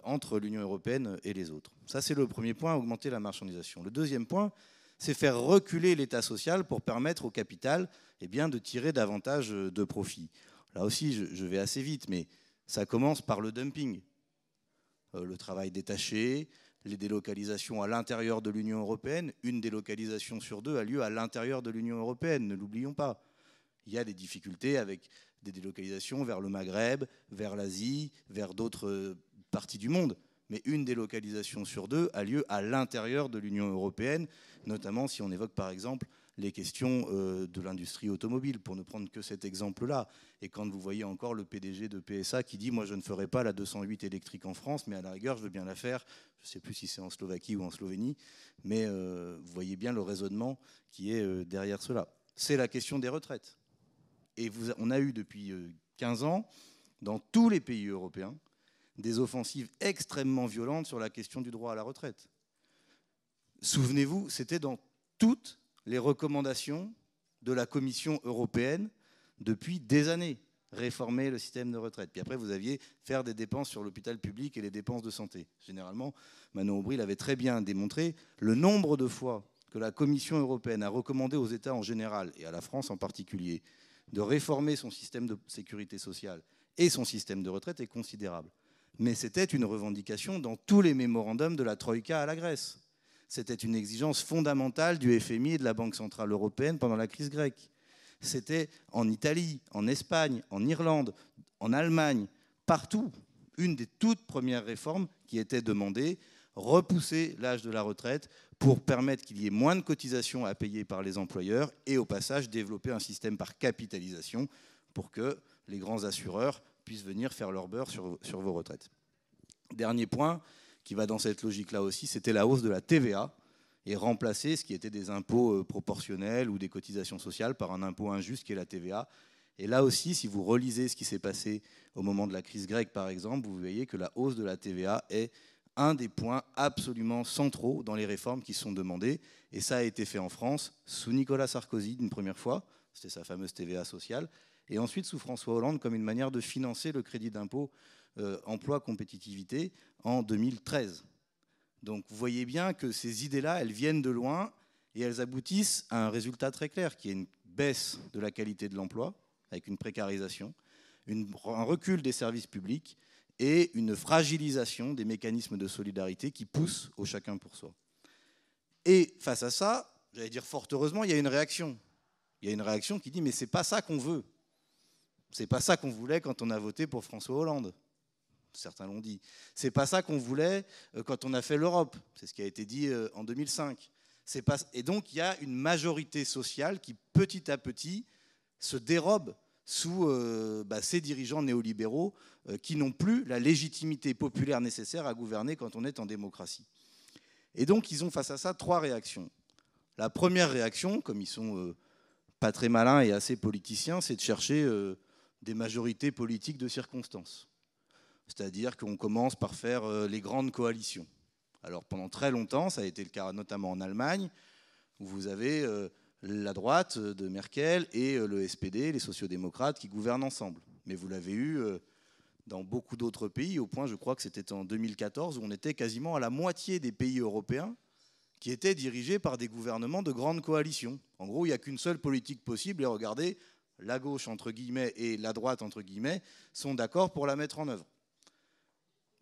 entre l'Union européenne et les autres. Ça, c'est le premier point, augmenter la marchandisation. Le deuxième point, c'est faire reculer l'État social pour permettre au capital de tirer davantage de profit. Là aussi, je vais assez vite, mais ça commence par le dumping. Le travail détaché, les délocalisations à l'intérieur de l'Union européenne. Une délocalisation sur deux a lieu à l'intérieur de l'Union européenne, ne l'oublions pas. Il y a des difficultés avec des délocalisations vers le Maghreb, vers l'Asie, vers d'autres parties du monde. Mais une délocalisation sur deux a lieu à l'intérieur de l'Union européenne, notamment si on évoque par exemple les questions de l'industrie automobile, pour ne prendre que cet exemple-là. Et quand vous voyez encore le PDG de PSA qui dit « Moi, je ne ferai pas la 208 électrique en France, mais à la rigueur, je veux bien la faire. » Je ne sais plus si c'est en Slovaquie ou en Slovénie, mais vous voyez bien le raisonnement qui est derrière cela. C'est la question des retraites. Et on a eu depuis 15 ans, dans tous les pays européens, des offensives extrêmement violentes sur la question du droit à la retraite. Souvenez-vous, c'était dans toutes les recommandations de la Commission européenne depuis des années, réformer le système de retraite. Puis après, vous aviez faire des dépenses sur l'hôpital public et les dépenses de santé. Généralement, Manon Aubry l'avait très bien démontré, le nombre de fois que la Commission européenne a recommandé aux États en général, et à la France en particulier, de réformer son système de sécurité sociale et son système de retraite est considérable. Mais c'était une revendication dans tous les mémorandums de la Troïka à la Grèce. C'était une exigence fondamentale du FMI et de la Banque centrale européenne pendant la crise grecque. C'était en Italie, en Espagne, en Irlande, en Allemagne, partout, une des toutes premières réformes qui était demandée, repousser l'âge de la retraite pour permettre qu'il y ait moins de cotisations à payer par les employeurs et au passage développer un système par capitalisation pour que les grands assureurs puissent venir faire leur beurre sur vos retraites. Dernier point qui va dans cette logique-là aussi, c'était la hausse de la TVA et remplacer ce qui était des impôts proportionnels ou des cotisations sociales par un impôt injuste qui est la TVA. Et là aussi, si vous relisez ce qui s'est passé au moment de la crise grecque, par exemple, vous voyez que la hausse de la TVA est un des points absolument centraux dans les réformes qui sont demandées. Et ça a été fait en France sous Nicolas Sarkozy une première fois, c'était sa fameuse TVA sociale, et ensuite sous François Hollande comme une manière de financer le crédit d'impôt emploi compétitivité en 2013. Donc vous voyez bien que ces idées-là, elles viennent de loin et elles aboutissent à un résultat très clair, qui est une baisse de la qualité de l'emploi, avec une précarisation, un recul des services publics et une fragilisation des mécanismes de solidarité qui poussent au chacun pour soi. Et face à ça, j'allais dire fort heureusement, il y a une réaction. Il y a une réaction qui dit mais c'est pas ça qu'on veut. C'est pas ça qu'on voulait quand on a voté pour François Hollande. Certains l'ont dit. C'est pas ça qu'on voulait quand on a fait l'Europe. C'est ce qui a été dit en 2005. Et donc il y a une majorité sociale qui petit à petit se dérobe sous ces dirigeants néolibéraux qui n'ont plus la légitimité populaire nécessaire à gouverner quand on est en démocratie. Et donc ils ont face à ça 3 réactions. La première réaction, comme ils sont pas très malins et assez politiciens, c'est de chercher des majorités politiques de circonstance. C'est-à-dire qu'on commence par faire les grandes coalitions. Alors pendant très longtemps, ça a été le cas notamment en Allemagne, où vous avez la droite de Merkel et le SPD, les sociodémocrates, qui gouvernent ensemble. Mais vous l'avez eu dans beaucoup d'autres pays, au point, je crois que c'était en 2014, où on était quasiment à la moitié des pays européens qui étaient dirigés par des gouvernements de grandes coalitions. En gros, il n'y a qu'une seule politique possible, et regardez, la gauche, entre guillemets, et la droite, entre guillemets, sont d'accord pour la mettre en œuvre.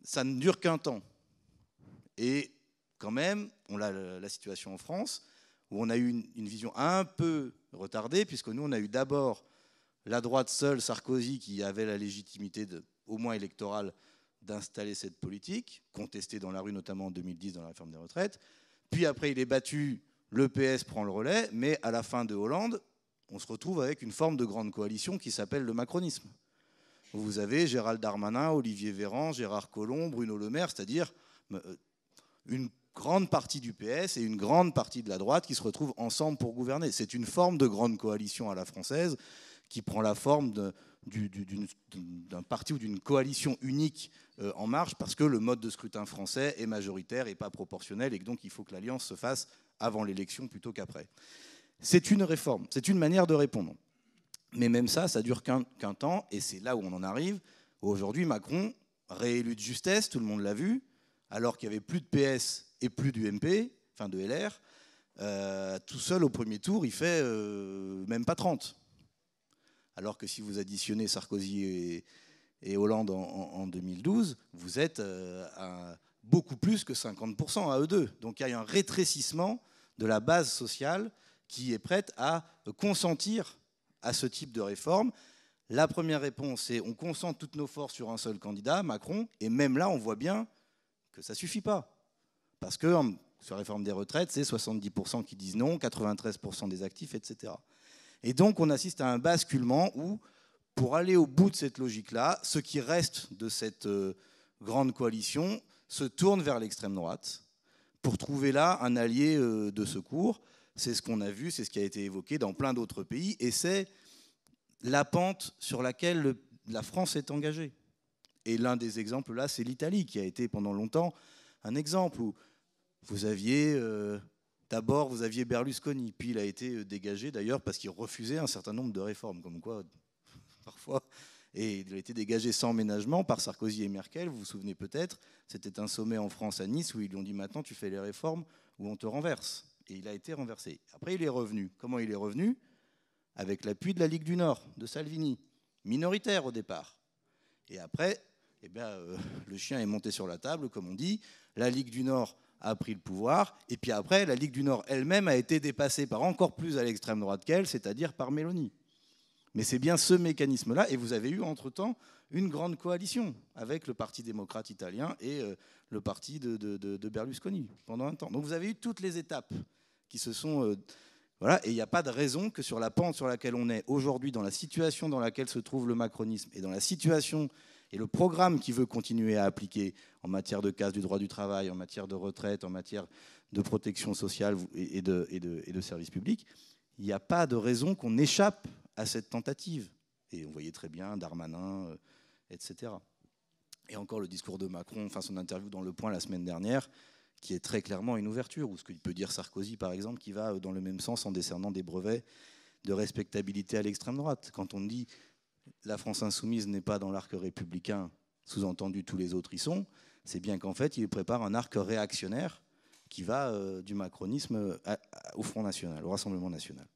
Ça ne dure qu'un temps. Et quand même, on a la situation en France, où on a eu une vision un peu retardée, puisque nous, on a eu d'abord la droite seule, Sarkozy, qui avait la légitimité, au moins électorale, d'installer cette politique, contestée dans la rue, notamment en 2010, dans la réforme des retraites. Puis après, il est battu, le PS prend le relais, mais à la fin de Hollande, on se retrouve avec une forme de grande coalition qui s'appelle le macronisme. Vous avez Gérald Darmanin, Olivier Véran, Gérard Collomb, Bruno Le Maire, c'est-à-dire une grande partie du PS et une grande partie de la droite qui se retrouvent ensemble pour gouverner. C'est une forme de grande coalition à la française qui prend la forme d'un parti ou d'une coalition unique en marche, parce que le mode de scrutin français est majoritaire et pas proportionnel, et que donc il faut que l'alliance se fasse avant l'élection plutôt qu'après. C'est une réforme, c'est une manière de répondre. Mais même ça dure qu'un temps, et c'est là où on en arrive. Aujourd'hui, Macron, réélu de justesse, tout le monde l'a vu, alors qu'il n'y avait plus de PS et plus d'UMP, enfin de LR, tout seul au premier tour, il fait même pas 30. Alors que si vous additionnez Sarkozy et Hollande en 2012, vous êtes à beaucoup plus que 50% à eux deux. Donc il y a un rétrécissement de la base sociale qui est prête à consentir à ce type de réforme. La première réponse, c'est on concentre toutes nos forces sur un seul candidat, Macron, et même là, on voit bien que ça ne suffit pas. Parce que sur la réforme des retraites, c'est 70% qui disent non, 93% des actifs, etc. Et donc, on assiste à un basculement où, pour aller au bout de cette logique-là, ce qui reste de cette grande coalition se tourne vers l'extrême droite pour trouver là un allié de secours. C'est ce qu'on a vu, c'est ce qui a été évoqué dans plein d'autres pays, et c'est la pente sur laquelle la France est engagée. Et l'un des exemples là, c'est l'Italie, qui a été pendant longtemps un exemple où vous aviez d'abord vous aviez Berlusconi, puis il a été dégagé d'ailleurs parce qu'il refusait un certain nombre de réformes, comme quoi parfois, et il a été dégagé sans ménagement par Sarkozy et Merkel. Vous vous souvenez peut-être, c'était un sommet en France à Nice où ils lui ont dit maintenant tu fais les réformes ou on te renverse. Et il a été renversé. Après il est revenu. Comment il est revenu? Avec l'appui de la Ligue du Nord, de Salvini, minoritaire au départ. Et après, le chien est monté sur la table, comme on dit. La Ligue du Nord a pris le pouvoir. Et puis après, la Ligue du Nord elle-même a été dépassée par encore plus à l'extrême droite qu'elle, c'est-à-dire par Meloni. Mais c'est bien ce mécanisme-là. Et vous avez eu, entre-temps, une grande coalition avec le Parti démocrate italien et le parti de Berlusconi pendant un temps. Donc vous avez eu toutes les étapes qui se sont... Voilà, et il n'y a pas de raison que sur la pente sur laquelle on est aujourd'hui, dans la situation dans laquelle se trouve le macronisme et dans la situation et le programme qu'il veut continuer à appliquer en matière de casse du droit du travail, en matière de retraite, en matière de protection sociale et de services publics, il n'y a pas de raison qu'on échappe à cette tentative. Et on voyait très bien Darmanin, etc. Et encore le discours de Macron, enfin son interview dans Le Point la semaine dernière, qui est très clairement une ouverture, ou ce qu'il peut dire Sarkozy, par exemple, qui va dans le même sens en décernant des brevets de respectabilité à l'extrême droite. Quand on dit la France insoumise n'est pas dans l'arc républicain, sous-entendu tous les autres y sont, c'est bien qu'en fait, il prépare un arc réactionnaire qui va du macronisme au Front National, au Rassemblement National.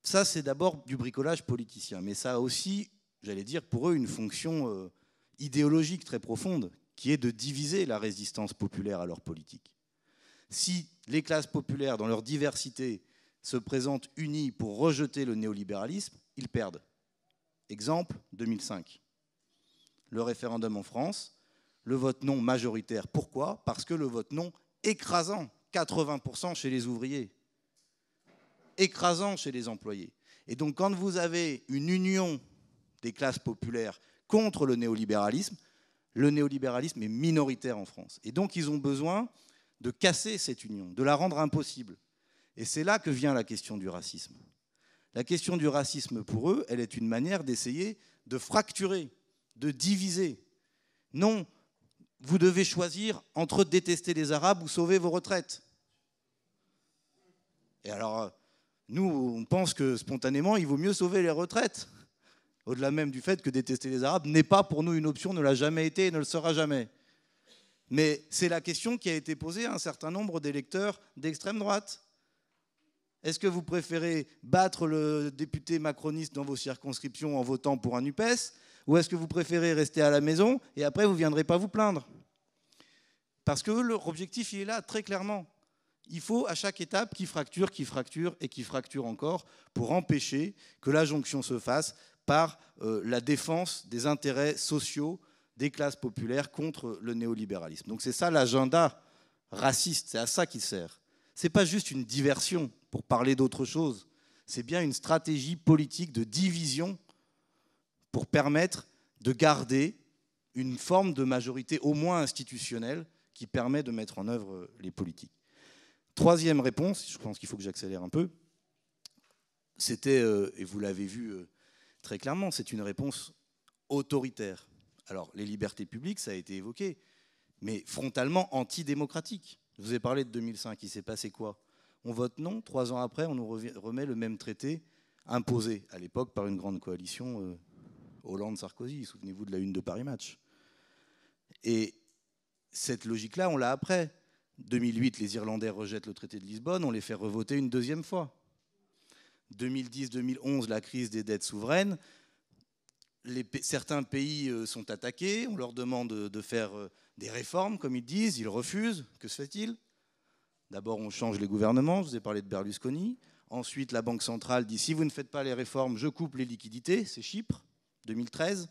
Ça, c'est d'abord du bricolage politicien. Mais ça a aussi, j'allais dire, pour eux, une fonction idéologique très profonde, qui est de diviser la résistance populaire à leur politique. Si les classes populaires, dans leur diversité, se présentent unies pour rejeter le néolibéralisme, ils perdent. Exemple, 2005. Le référendum en France, le vote non majoritaire. Pourquoi? Parce que le vote non écrasant, 80% chez les ouvriers, écrasant chez les employés. Et donc quand vous avez une union des classes populaires contre le néolibéralisme est minoritaire en France. Et donc ils ont besoin de casser cette union, de la rendre impossible. Et c'est là que vient la question du racisme. La question du racisme, pour eux, elle est une manière d'essayer de fracturer, de diviser. Non, vous devez choisir entre détester les Arabes ou sauver vos retraites. Et alors, nous, on pense que spontanément, il vaut mieux sauver les retraites. Au-delà même du fait que détester les Arabes n'est pas pour nous une option, ne l'a jamais été et ne le sera jamais. Mais c'est la question qui a été posée à un certain nombre d'électeurs d'extrême droite. Est-ce que vous préférez battre le député macroniste dans vos circonscriptions en votant pour un NUPES, ou est-ce que vous préférez rester à la maison et après vous ne viendrez pas vous plaindre? Parce que leur objectif, il est là, très clairement. Il faut à chaque étape qui fracture et qui fracture encore pour empêcher que la jonction se fasse par la défense des intérêts sociaux des classes populaires contre le néolibéralisme. Donc c'est ça l'agenda raciste, c'est à ça qu'il sert. Ce n'est pas juste une diversion pour parler d'autre chose, c'est bien une stratégie politique de division pour permettre de garder une forme de majorité au moins institutionnelle qui permet de mettre en œuvre les politiques. Troisième réponse, je pense qu'il faut que j'accélère un peu, c'était, et vous l'avez vu très clairement, c'est une réponse autoritaire. Alors, les libertés publiques, ça a été évoqué, mais frontalement antidémocratique. Je vous ai parlé de 2005, il s'est passé quoi? On vote non, 3 ans après, on nous remet le même traité imposé, à l'époque, par une grande coalition Hollande-Sarkozy. Souvenez-vous de la une de Paris Match. Et cette logique-là, on l'a après. 2008, les Irlandais rejettent le traité de Lisbonne, on les fait revoter une deuxième fois. 2010-2011, la crise des dettes souveraines, certains pays sont attaqués, on leur demande de faire des réformes, comme ils disent, ils refusent. Que se fait-il? D'abord, on change les gouvernements, je vous ai parlé de Berlusconi. Ensuite, la Banque centrale dit, si vous ne faites pas les réformes, je coupe les liquidités. C'est Chypre, 2013.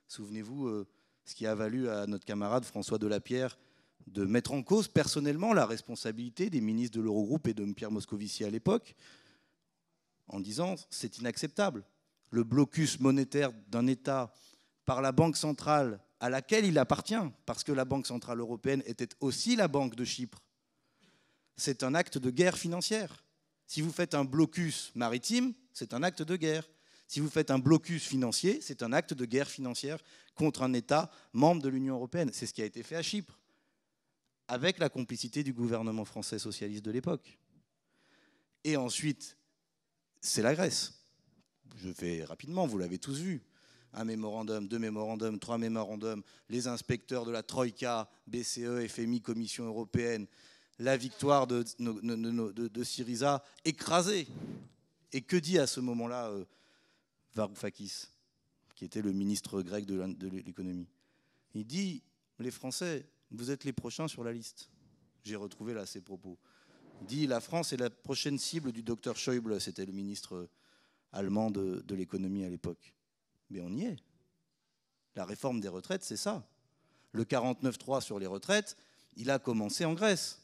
Souvenez-vous ce qui a valu à notre camarade François Delapierre de mettre en cause personnellement la responsabilité des ministres de l'Eurogroupe et de Pierre Moscovici à l'époque, en disant c'est inacceptable. Le blocus monétaire d'un État par la Banque centrale à laquelle il appartient, parce que la Banque centrale européenne était aussi la Banque de Chypre, c'est un acte de guerre financière. Si vous faites un blocus maritime, c'est un acte de guerre. Si vous faites un blocus financier, c'est un acte de guerre financière contre un État membre de l'Union européenne. C'est ce qui a été fait à Chypre, avec la complicité du gouvernement français socialiste de l'époque. Et ensuite, c'est la Grèce. Je fais rapidement, vous l'avez tous vu. 1 mémorandum, 2 mémorandums, 3 mémorandums, les inspecteurs de la Troïka, BCE, FMI, Commission européenne, la victoire de Syriza écrasée. Et que dit à ce moment-là Varoufakis, qui était le ministre grec de l'économie? Il dit, les Français, vous êtes les prochains sur la liste. J'ai retrouvé là ses propos. Il dit, la France est la prochaine cible du docteur Schäuble, c'était le ministre allemand de l'économie à l'époque. Mais on y est. La réforme des retraites, c'est ça. Le 49.3 sur les retraites, il a commencé en Grèce.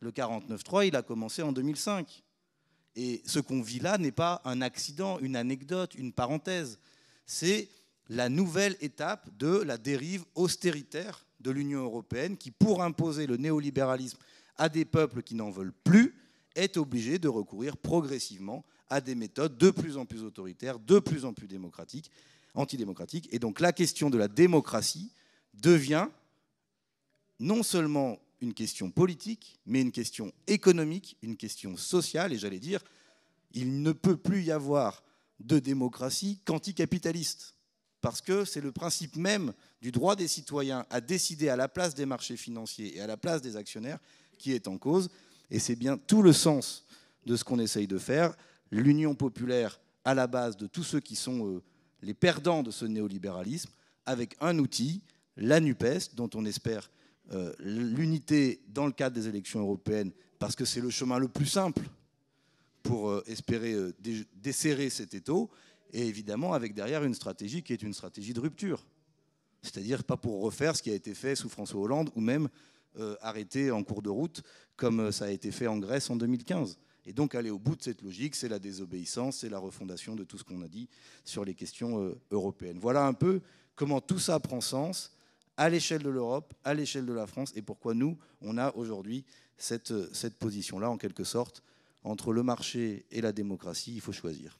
Le 49.3, il a commencé en 2005. Et ce qu'on vit là n'est pas un accident, une anecdote, une parenthèse. C'est la nouvelle étape de la dérive austéritaire de l'Union européenne qui, pour imposer le néolibéralisme à des peuples qui n'en veulent plus, est obligée de recourir progressivement à des méthodes de plus en plus autoritaires, de plus en plus démocratiques, antidémocratiques. Et donc la question de la démocratie devient non seulement une question politique, mais une question économique, une question sociale. Et j'allais dire, il ne peut plus y avoir de démocratie qu'anticapitaliste. Parce que c'est le principe même du droit des citoyens à décider à la place des marchés financiers et à la place des actionnaires qui est en cause. Et c'est bien tout le sens de ce qu'on essaye de faire. l'union populaire à la base de tous ceux qui sont les perdants de ce néolibéralisme, avec un outil, la NUPES, dont on espère l'unité dans le cadre des élections européennes, parce que c'est le chemin le plus simple pour espérer desserrer cet étau, et évidemment avec derrière une stratégie qui est une stratégie de rupture. C'est-à-dire pas pour refaire ce qui a été fait sous François Hollande, ou même arrêter en cours de route, comme ça a été fait en Grèce en 2015. Et donc aller au bout de cette logique, c'est la désobéissance, c'est la refondation de tout ce qu'on a dit sur les questions européennes. Voilà un peu comment tout ça prend sens à l'échelle de l'Europe, à l'échelle de la France, et pourquoi nous, on a aujourd'hui cette position-là, en quelque sorte, entre le marché et la démocratie, il faut choisir.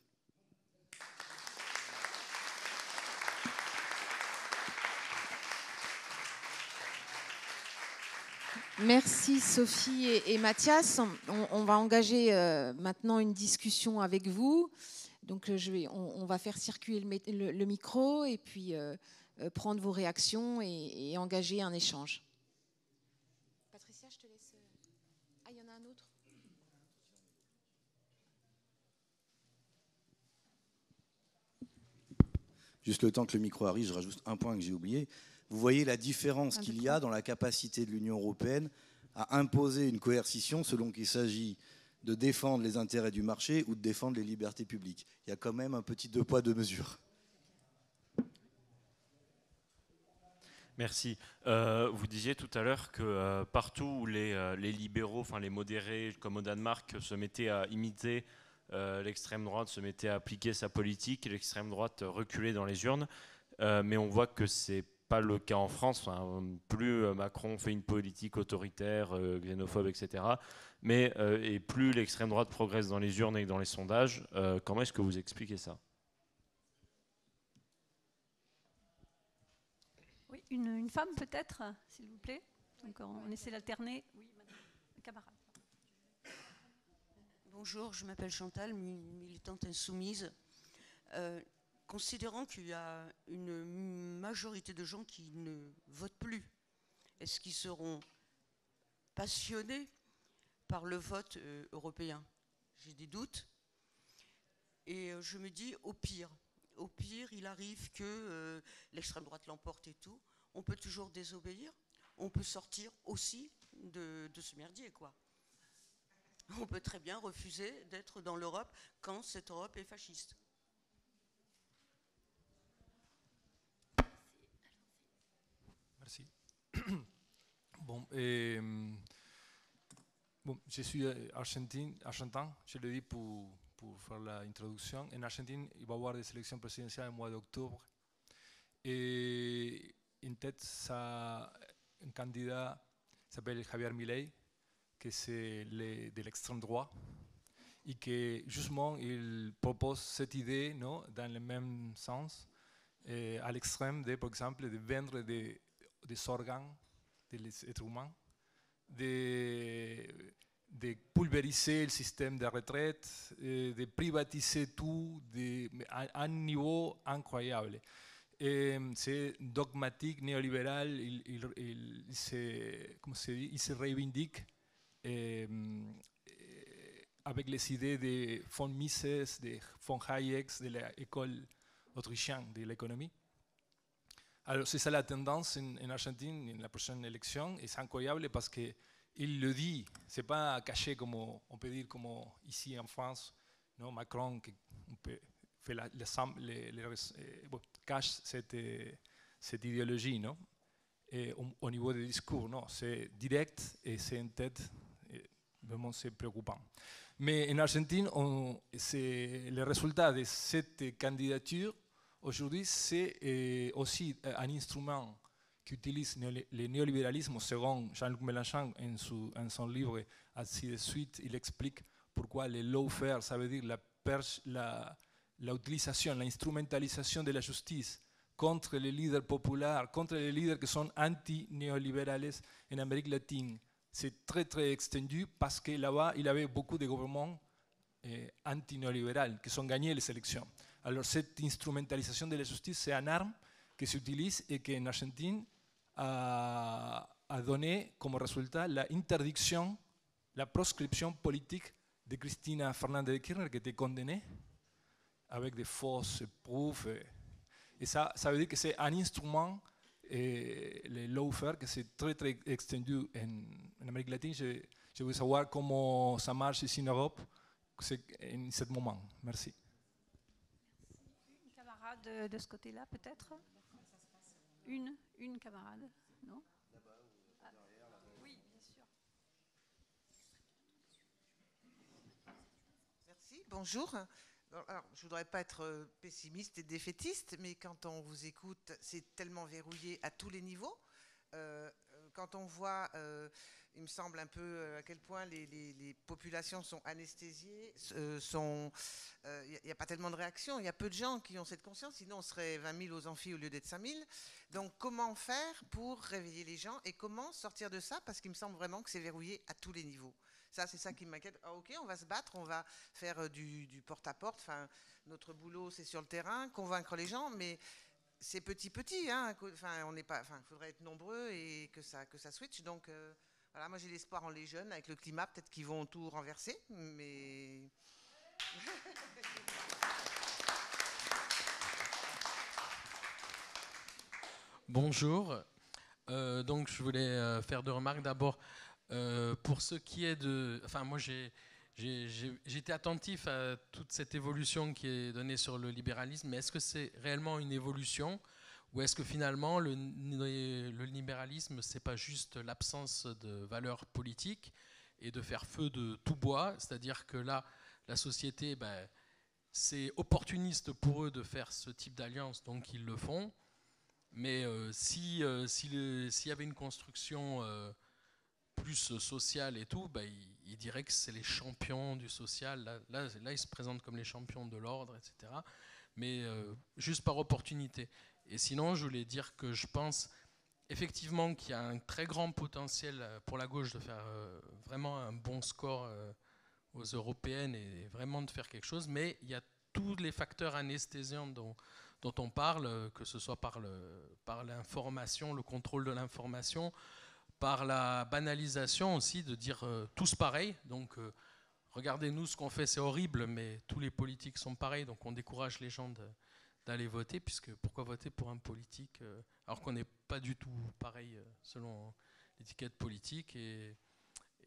Merci Sophie et Mathias. On va engager maintenant une discussion avec vous. Donc on va faire circuler le micro et puis prendre vos réactions et engager un échange. Patricia, je te laisse. Ah, il y en a un autre. Juste le temps que le micro arrive, je rajoute un point que j'ai oublié. Vous voyez la différence qu'il y a dans la capacité de l'Union européenne à imposer une coercition selon qu'il s'agit de défendre les intérêts du marché ou de défendre les libertés publiques. Il y a quand même un petit deux poids, deux mesures. Merci. Vous disiez tout à l'heure que partout où les libéraux, enfin les modérés, comme au Danemark, se mettaient à imiter l'extrême droite, se mettait à appliquer sa politique, l'extrême droite reculait dans les urnes. Mais on voit que c'est pas le cas en France. Enfin, plus Macron fait une politique autoritaire, xénophobe, etc. Et plus l'extrême droite progresse dans les urnes et dans les sondages. Comment est-ce que vous expliquez ça ? Oui, une femme peut-être, s'il vous plaît. Donc on essaie d'alterner. Oui, camarade. Bonjour, je m'appelle Chantal, militante insoumise. Considérant qu'il y a une majorité de gens qui ne votent plus, est-ce qu'ils seront passionnés par le vote européen? J'ai des doutes. Et je me dis, au pire, il arrive que l'extrême droite l'emporte et tout. On peut toujours désobéir. On peut sortir aussi de ce merdier, quoi. On peut très bien refuser d'être dans l'Europe quand cette Europe est fasciste. Merci. Bon, je suis argentin, je le dis pour faire l'introduction. En Argentine, il va y avoir des élections présidentielles au mois d'octobre. Et en tête, un candidat s'appelle Javier Milei, que c'est de l'extrême droite, et que justement, il propose cette idée, non, dans le même sens, à l'extrême, par exemple, de vendre des organes des êtres humains, de pulvériser le système de retraite, de privatiser tout à un niveau incroyable. C'est dogmatique, néolibéral, il se revendique avec les idées de von Mises, de von Hayek, de l'école autrichienne de l'économie. Alors c'est ça la tendance en Argentine, en la prochaine élection, et c'est incroyable parce qu'il le dit, c'est pas caché comme on peut dire comme ici en France, non, Macron qui fait cache cette idéologie, non, et au niveau des discours, non, c'est direct et c'est en tête, et vraiment c'est préoccupant. Mais en Argentine, le résultat de cette candidature aujourd'hui, c'est aussi un instrument qui utilise le néolibéralisme, selon Jean-Luc Mélenchon en son livre Ainsi de suite, il explique pourquoi le lawfare, ça veut dire l'utilisation, l'instrumentalisation de la justice contre les leaders populaires, contre les leaders qui sont anti-néolibérales en Amérique latine. C'est très très extendu parce que là-bas, il y avait beaucoup de gouvernements anti-néolibéraux qui ont gagné les élections. Alors cette instrumentalisation de la justice, c'est une arme qui s'utilise et qui en Argentine a donné comme résultat l'interdiction, la proscription politique de Cristina Fernández de Kirchner qui était condamnée avec des fausses preuves. Et ça veut dire que c'est un instrument, le lawfare, que c'est très très extendu en Amérique latine. Je veux savoir comment ça marche ici en Europe en ce moment. Merci. Une camarade de ce côté-là, peut-être? Une camarade, non? Oui, bien sûr. Merci, bonjour. Alors, je ne voudrais pas être pessimiste et défaitiste, mais quand on vous écoute, c'est tellement verrouillé à tous les niveaux. Quand on voit, il me semble un peu à quel point les populations sont anesthésiées, il n'y a pas tellement de réactions, il y a peu de gens qui ont cette conscience, sinon on serait 20 000 aux amphis au lieu d'être 5 000. Donc comment faire pour réveiller les gens et comment sortir de ça? Parce qu'il me semble vraiment que c'est verrouillé à tous les niveaux. Ça, c'est ça qui m'inquiète. Ah, ok, on va se battre, on va faire du porte-à-porte. Enfin, notre boulot, c'est sur le terrain, convaincre les gens, mais c'est petit, hein. Enfin, on n'est pas. Enfin, il faudrait être nombreux et que ça switch. Donc, voilà, moi j'ai l'espoir en les jeunes avec le climat, peut-être qu'ils vont tout renverser, mais. Bonjour. Donc, je voulais faire deux remarques. D'abord, pour ce qui est de... Enfin, moi, j'ai été attentif à toute cette évolution qui est donnée sur le libéralisme, mais est-ce que c'est réellement une évolution ou est-ce que finalement, le libéralisme, c'est pas juste l'absence de valeurs politiques et de faire feu de tout bois? C'est-à-dire que là, la société, ben, c'est opportuniste pour eux de faire ce type d'alliance, donc ils le font. Mais s'il y avait une construction plus sociale et tout, bah, il dirait que c'est les champions du social. Là, ils se présentent comme les champions de l'ordre, etc. Mais juste par opportunité. Et sinon, je voulais dire que je pense effectivement qu'il y a un très grand potentiel pour la gauche de faire vraiment un bon score aux européennes et vraiment de faire quelque chose. Mais il y a tous les facteurs anesthésiants dont on parle, que ce soit par l'information, le contrôle de l'information, par la banalisation aussi, de dire tous pareils. Donc, regardez-nous ce qu'on fait, c'est horrible, mais tous les politiques sont pareils, donc on décourage les gens d'aller voter, puisque pourquoi voter pour un politique alors qu'on n'est pas du tout pareil selon l'étiquette politique. Et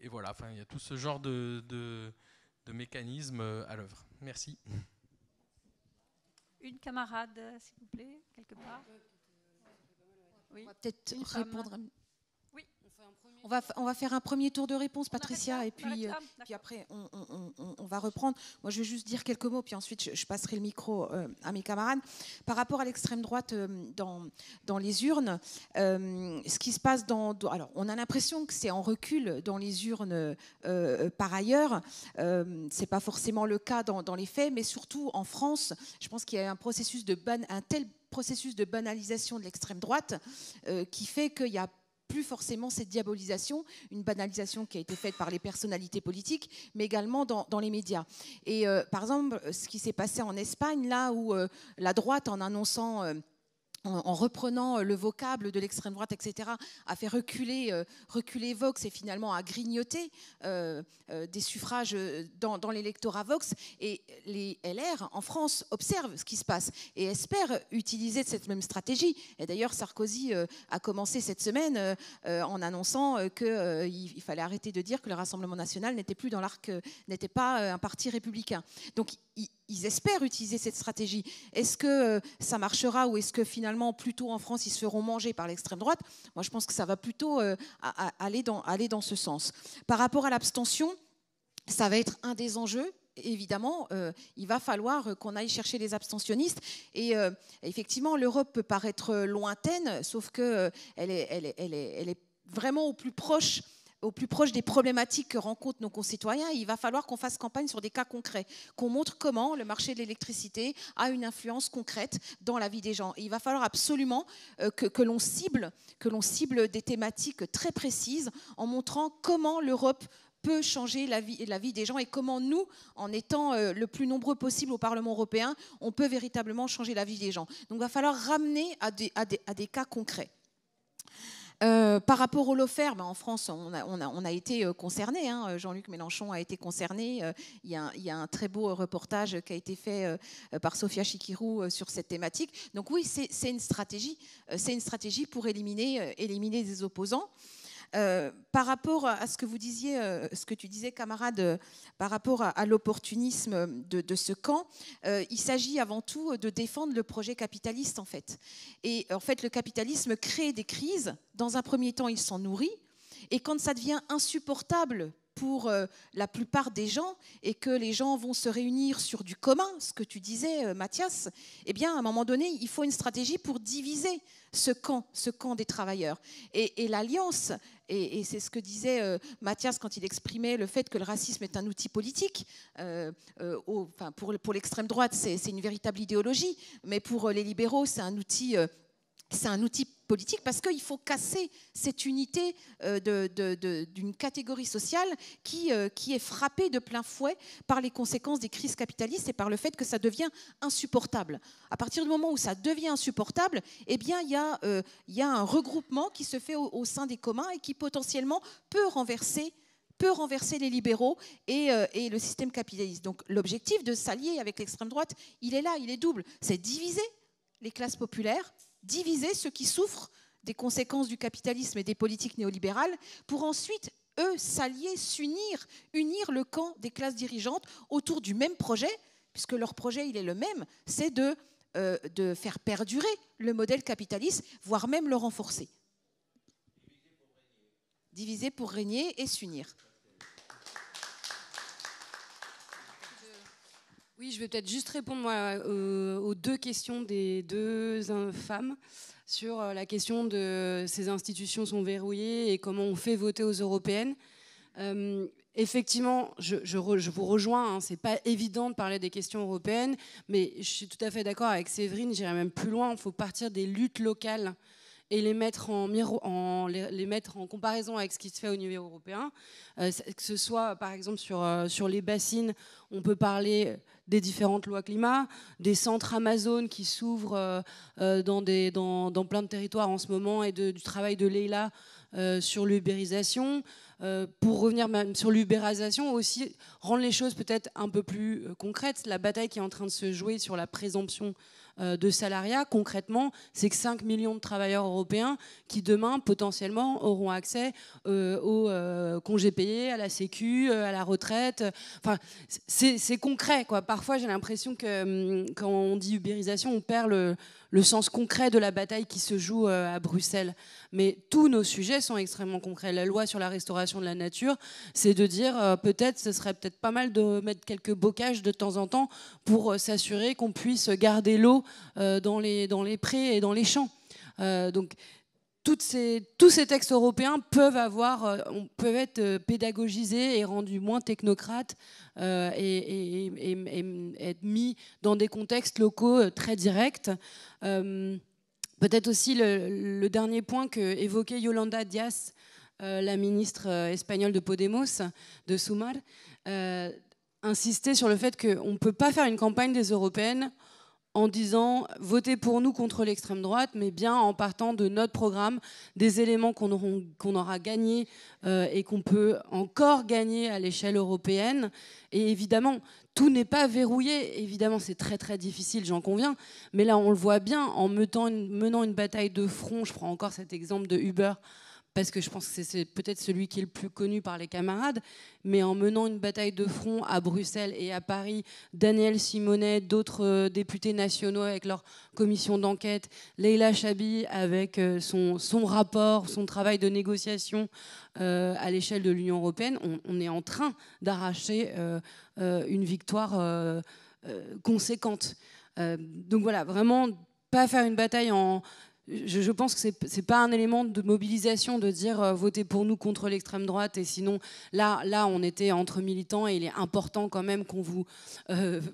voilà, enfin, il y a tout ce genre de mécanismes à l'œuvre. Merci. Une camarade, s'il vous plaît, quelque part. Oui. On va peut-être répondre. Oui. On va faire un premier tour de réponse, Patricia, et puis après on va reprendre. Moi, je vais juste dire quelques mots, puis ensuite je passerai le micro à mes camarades. Par rapport à l'extrême droite dans les urnes, ce qui se passe alors, on a l'impression que c'est en recul dans les urnes par ailleurs. C'est pas forcément le cas dans les faits, mais surtout en France, je pense qu'il y a un tel processus de banalisation de l'extrême droite qui fait qu'il y a plus forcément cette diabolisation, une banalisation qui a été faite par les personnalités politiques, mais également dans les médias. Et par exemple, ce qui s'est passé en Espagne, là où la droite, en annonçant... en reprenant le vocable de l'extrême droite, etc., a fait reculer Vox et finalement a grignoté des suffrages dans l'électorat Vox. Et les LR, en France, observent ce qui se passe et espèrent utiliser cette même stratégie. Et d'ailleurs, Sarkozy a commencé cette semaine en annonçant qu'il fallait arrêter de dire que le Rassemblement national n'était plus dans l'arc, n'était pas un parti républicain. Donc, ils espèrent utiliser cette stratégie. Est-ce que ça marchera ou est-ce que finalement, plutôt en France, ils se feront manger par l'extrême droite? Moi, je pense que ça va plutôt aller dans ce sens. Par rapport à l'abstention, ça va être un des enjeux. Évidemment, il va falloir qu'on aille chercher les abstentionnistes. Et effectivement, l'Europe peut paraître lointaine, sauf qu'elle est vraiment au plus proche des problématiques que rencontrent nos concitoyens. Il va falloir qu'on fasse campagne sur des cas concrets, qu'on montre comment le marché de l'électricité a une influence concrète dans la vie des gens. Et il va falloir absolument que l'on cible des thématiques très précises en montrant comment l'Europe peut changer la vie des gens et comment nous, en étant le plus nombreux possible au Parlement européen, on peut véritablement changer la vie des gens. Donc il va falloir ramener à des cas concrets. Par rapport au lawfare, en France, on a été concerné. Hein. Jean-Luc Mélenchon a été concerné. Il y a un très beau reportage qui a été fait par Sophia Chikirou sur cette thématique. Donc oui, c'est une stratégie. C'est une stratégie pour éliminer des opposants. Par rapport à ce que vous disiez, ce que tu disais, camarade, par rapport à l'opportunisme de ce camp, il s'agit avant tout de défendre le projet capitaliste, en fait. Et en fait, le capitalisme crée des crises. Dans un premier temps, il s'en nourrit. Et quand ça devient insupportable pour la plupart des gens et que les gens vont se réunir sur du commun, ce que tu disais, Mathias, eh bien, à un moment donné, il faut une stratégie pour diviser ce camp des travailleurs. Et l'alliance, et c'est ce que disait Mathias quand il exprimait le fait que le racisme est un outil politique. Pour l'extrême droite, c'est une véritable idéologie, mais pour les libéraux, c'est un outil politique parce qu'il faut casser cette unité d'une catégorie sociale qui est frappée de plein fouet par les conséquences des crises capitalistes et par le fait que ça devient insupportable. À partir du moment où ça devient insupportable, eh bien, il y a un regroupement qui se fait au sein des communs et qui potentiellement peut renverser les libéraux et le système capitaliste. Donc l'objectif de s'allier avec l'extrême droite, il est là, il est double. C'est diviser les classes populaires, diviser ceux qui souffrent des conséquences du capitalisme et des politiques néolibérales pour ensuite, eux, s'allier, unir le camp des classes dirigeantes autour du même projet, puisque leur projet, il est le même, c'est de faire perdurer le modèle capitaliste, voire même le renforcer. Diviser pour régner et s'unir. Oui, je vais peut-être juste répondre moi, aux deux questions des deux femmes sur la question de ces institutions sont verrouillées et comment on fait voter aux européennes. Effectivement, je vous rejoins, hein, c'est pas évident de parler des questions européennes, mais je suis tout à fait d'accord avec Séverine, j'irai même plus loin, il faut partir des luttes locales et les mettre en comparaison avec ce qui se fait au niveau européen. Que ce soit, par exemple, sur les bassines, on peut parler des différentes lois climat, des centres Amazon qui s'ouvrent dans plein de territoires en ce moment et du travail de Leïla sur l'ubérisation. Pour revenir même sur l'ubérisation, aussi rendre les choses peut-être un peu plus concrètes. La bataille qui est en train de se jouer sur la présomption de salariat, concrètement, c'est que 5 millions de travailleurs européens qui demain, potentiellement, auront accès aux congés payés, à la sécu, à la retraite. Enfin, c'est concret, quoi. Parfois, j'ai l'impression que quand on dit ubérisation, on perd le sens concret de la bataille qui se joue à Bruxelles. Mais tous nos sujets sont extrêmement concrets. La loi sur la restauration de la nature, c'est de dire peut-être ce serait peut-être pas mal de mettre quelques bocages de temps en temps pour s'assurer qu'on puisse garder l'eau dans les prés et dans les champs. Donc tous ces textes européens peuvent être pédagogisés et rendus moins technocrates et être mis dans des contextes locaux très directs. Peut-être aussi le dernier point qu'évoquait Yolanda Díaz, la ministre espagnole de Podemos, de Sumar, insistait sur le fait qu'on ne peut pas faire une campagne des européennes en disant votez pour nous contre l'extrême droite, mais bien en partant de notre programme, des éléments qu'on aura gagnés et qu'on peut encore gagner à l'échelle européenne. Et évidemment, tout n'est pas verrouillé. Évidemment, c'est très très difficile, j'en conviens. Mais là, on le voit bien, en menant une bataille de front. Je prends encore cet exemple de Uber, parce que je pense que c'est peut-être celui qui est le plus connu par les camarades, mais en menant une bataille de front à Bruxelles et à Paris, Daniel Simonet, d'autres députés nationaux avec leur commission d'enquête, Leïla Chabi avec son rapport, son travail de négociation à l'échelle de l'Union européenne, on est en train d'arracher une victoire conséquente. Donc voilà, vraiment pas faire une bataille en... Je pense que c'est pas un élément de mobilisation de dire votez pour nous contre l'extrême droite et sinon là on était entre militants et il est important quand même qu'on vous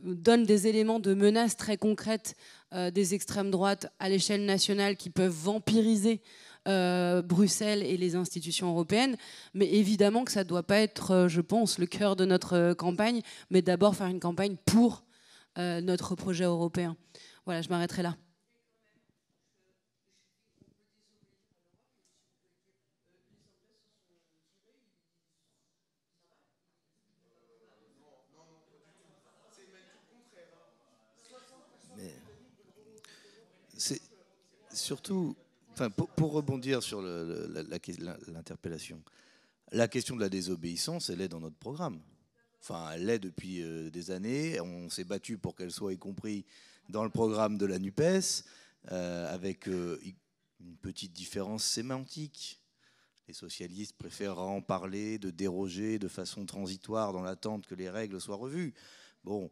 donne des éléments de menaces très concrètes des extrêmes droites à l'échelle nationale qui peuvent vampiriser Bruxelles et les institutions européennes, mais évidemment que ça ne doit pas être, je pense, le cœur de notre campagne, mais d'abord faire une campagne pour notre projet européen. Voilà, je m'arrêterai là. c'est surtout, enfin, pour rebondir sur l'interpellation, la question de la désobéissance, elle est dans notre programme. Enfin, elle l'est depuis des années. On s'est battu pour qu'elle soit y compris dans le programme de la NUPES, avec une petite différence sémantique. Les socialistes préfèrent en parler, de déroger de façon transitoire dans l'attente que les règles soient revues. Bon,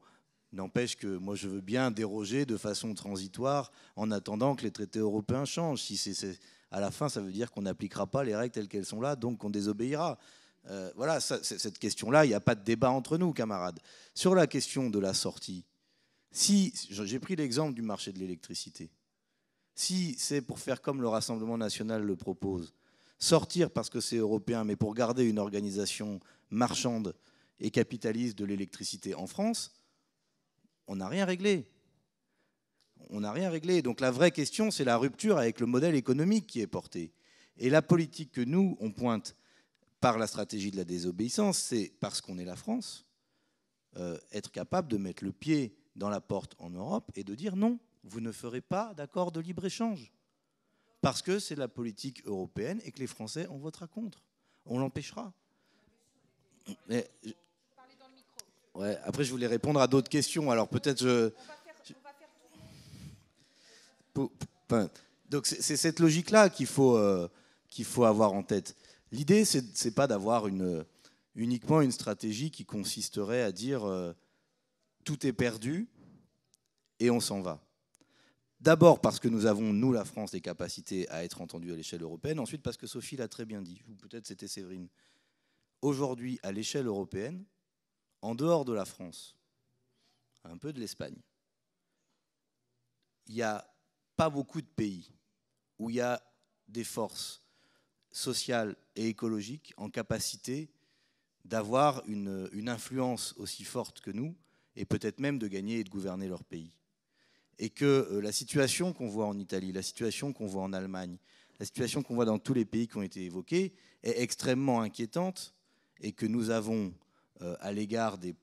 n'empêche que moi je veux bien déroger de façon transitoire en attendant que les traités européens changent. Si à la fin, ça veut dire qu'on n'appliquera pas les règles telles qu'elles sont là, donc qu'on désobéira. Voilà, cette question-là, il n'y a pas de débat entre nous, camarades. Sur la question de la sortie, si j'ai pris l'exemple du marché de l'électricité, si c'est pour faire comme le Rassemblement national le propose, sortir parce que c'est européen, mais pour garder une organisation marchande et capitaliste de l'électricité en France, on n'a rien réglé. On n'a rien réglé. Donc la vraie question, c'est la rupture avec le modèle économique qui est porté. Et la politique que nous, on pointe par la stratégie de la désobéissance, c'est parce qu'on est la France, être capable de mettre le pied dans la porte en Europe et de dire non, vous ne ferez pas d'accord de libre-échange. Parce que c'est la politique européenne et que les Français, on votera contre. On l'empêchera. Mais, ouais, après, je voulais répondre à d'autres questions. Alors peut-être donc c'est cette logique-là qu'il faut avoir en tête. L'idée, c'est pas d'avoir uniquement une stratégie qui consisterait à dire tout est perdu et on s'en va. D'abord parce que nous avons, nous, la France, des capacités à être entendus à l'échelle européenne. Ensuite parce que Sophie l'a très bien dit, ou peut-être c'était Séverine. Aujourd'hui, à l'échelle européenne, en dehors de la France, un peu de l'Espagne, il n'y a pas beaucoup de pays où il y a des forces sociales et écologiques en capacité d'avoir une influence aussi forte que nous et peut-être même de gagner et de gouverner leur pays. Et que la situation qu'on voit en Italie, la situation qu'on voit en Allemagne, la situation qu'on voit dans tous les pays qui ont été évoqués est extrêmement inquiétante et que nous avons à l'égard des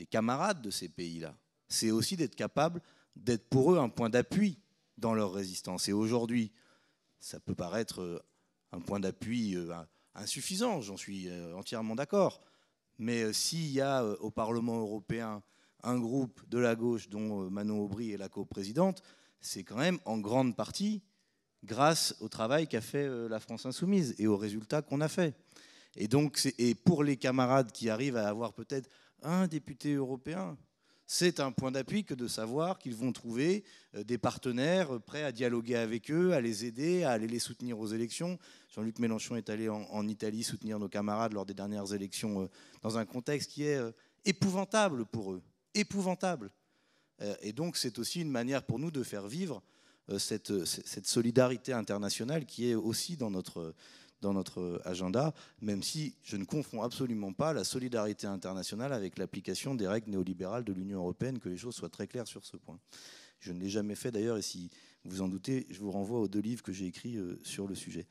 camarades de ces pays-là, c'est aussi d'être capable d'être pour eux un point d'appui dans leur résistance. Et aujourd'hui, ça peut paraître un point d'appui insuffisant, j'en suis entièrement d'accord, mais s'il y a au Parlement européen un groupe de la gauche dont Manon Aubry est la coprésidente, c'est quand même en grande partie grâce au travail qu'a fait la France Insoumise et aux résultats qu'on a fait. Et donc, et pour les camarades qui arrivent à avoir peut-être un député européen, c'est un point d'appui que de savoir qu'ils vont trouver des partenaires prêts à dialoguer avec eux, à les aider, à aller les soutenir aux élections. Jean-Luc Mélenchon est allé en Italie soutenir nos camarades lors des dernières élections dans un contexte qui est épouvantable pour eux. Épouvantable. Et donc c'est aussi une manière pour nous de faire vivre cette solidarité internationale qui est aussi dans notre agenda, même si je ne confonds absolument pas la solidarité internationale avec l'application des règles néolibérales de l'Union européenne, que les choses soient très claires sur ce point. Je ne l'ai jamais fait d'ailleurs, et si vous en doutez, je vous renvoie aux 2 livres que j'ai écrits sur le sujet.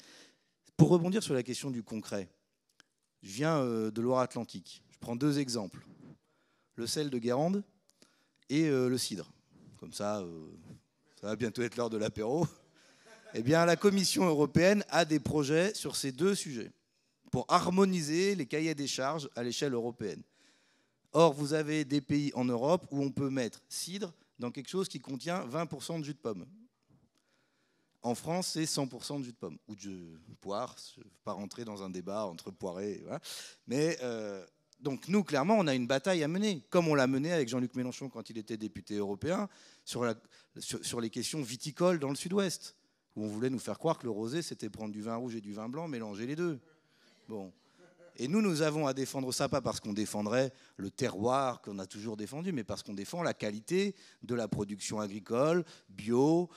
Pour rebondir sur la question du concret, je viens de Loire-Atlantique. Je prends 2 exemples. Le sel de Guérande et le cidre. Comme ça va bientôt être l'heure de l'apéro. Eh bien, la Commission européenne a des projets sur ces 2 sujets pour harmoniser les cahiers des charges à l'échelle européenne. Or, vous avez des pays en Europe où on peut mettre cidre dans quelque chose qui contient 20% de jus de pomme. En France, c'est 100% de jus de pomme. Ou de poire, je ne vais pas rentrer dans un débat entre poiré. Voilà. Mais donc nous, clairement, on a une bataille à mener, comme on l'a menée avec Jean-Luc Mélenchon quand il était député européen, sur les questions viticoles dans le sud-ouest, où on voulait nous faire croire que le rosé, c'était prendre du vin rouge et du vin blanc, mélanger les deux. Bon. Et nous avons à défendre ça, pas parce qu'on défendrait le terroir qu'on a toujours défendu, mais parce qu'on défend la qualité de la production agricole, bio,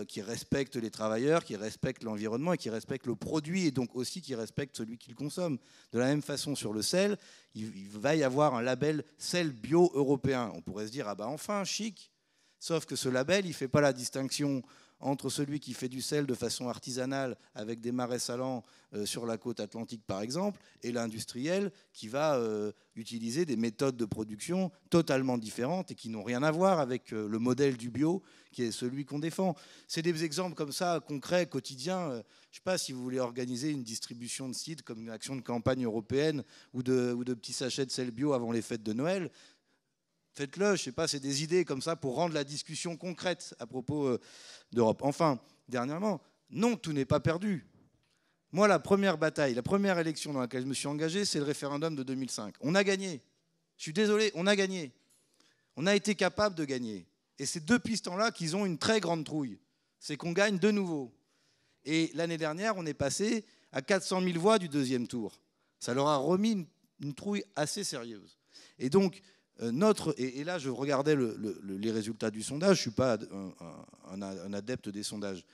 qui respecte les travailleurs, qui respecte l'environnement et qui respecte le produit, et donc aussi qui respecte celui qui le consomme. De la même façon, sur le sel, il va y avoir un label sel bio européen. On pourrait se dire, ah ben enfin, chic. Sauf que ce label, il ne fait pas la distinction entre celui qui fait du sel de façon artisanale avec des marais salants sur la côte atlantique par exemple, et l'industriel qui va utiliser des méthodes de production totalement différentes et qui n'ont rien à voir avec le modèle du bio qui est celui qu'on défend. C'est des exemples comme ça, concrets, quotidiens. Je ne sais pas si vous voulez organiser une distribution de cidre comme une action de campagne européenne ou de petits sachets de sel bio avant les fêtes de Noël. Faites-le, je ne sais pas, c'est des idées comme ça pour rendre la discussion concrète à propos d'Europe. Enfin, dernièrement, non, tout n'est pas perdu. Moi, la première bataille, la première élection dans laquelle je me suis engagé, c'est le référendum de 2005. On a gagné. Je suis désolé, on a gagné. On a été capable de gagner. Et c'est depuis ce temps-là qu'ils ont une très grande trouille. C'est qu'on gagne de nouveau. Et l'année dernière, on est passé à 400 000 voix du deuxième tour. Ça leur a remis une trouille assez sérieuse. Et donc, et là, je regardais les résultats du sondage. Je ne suis pas un adepte des sondages.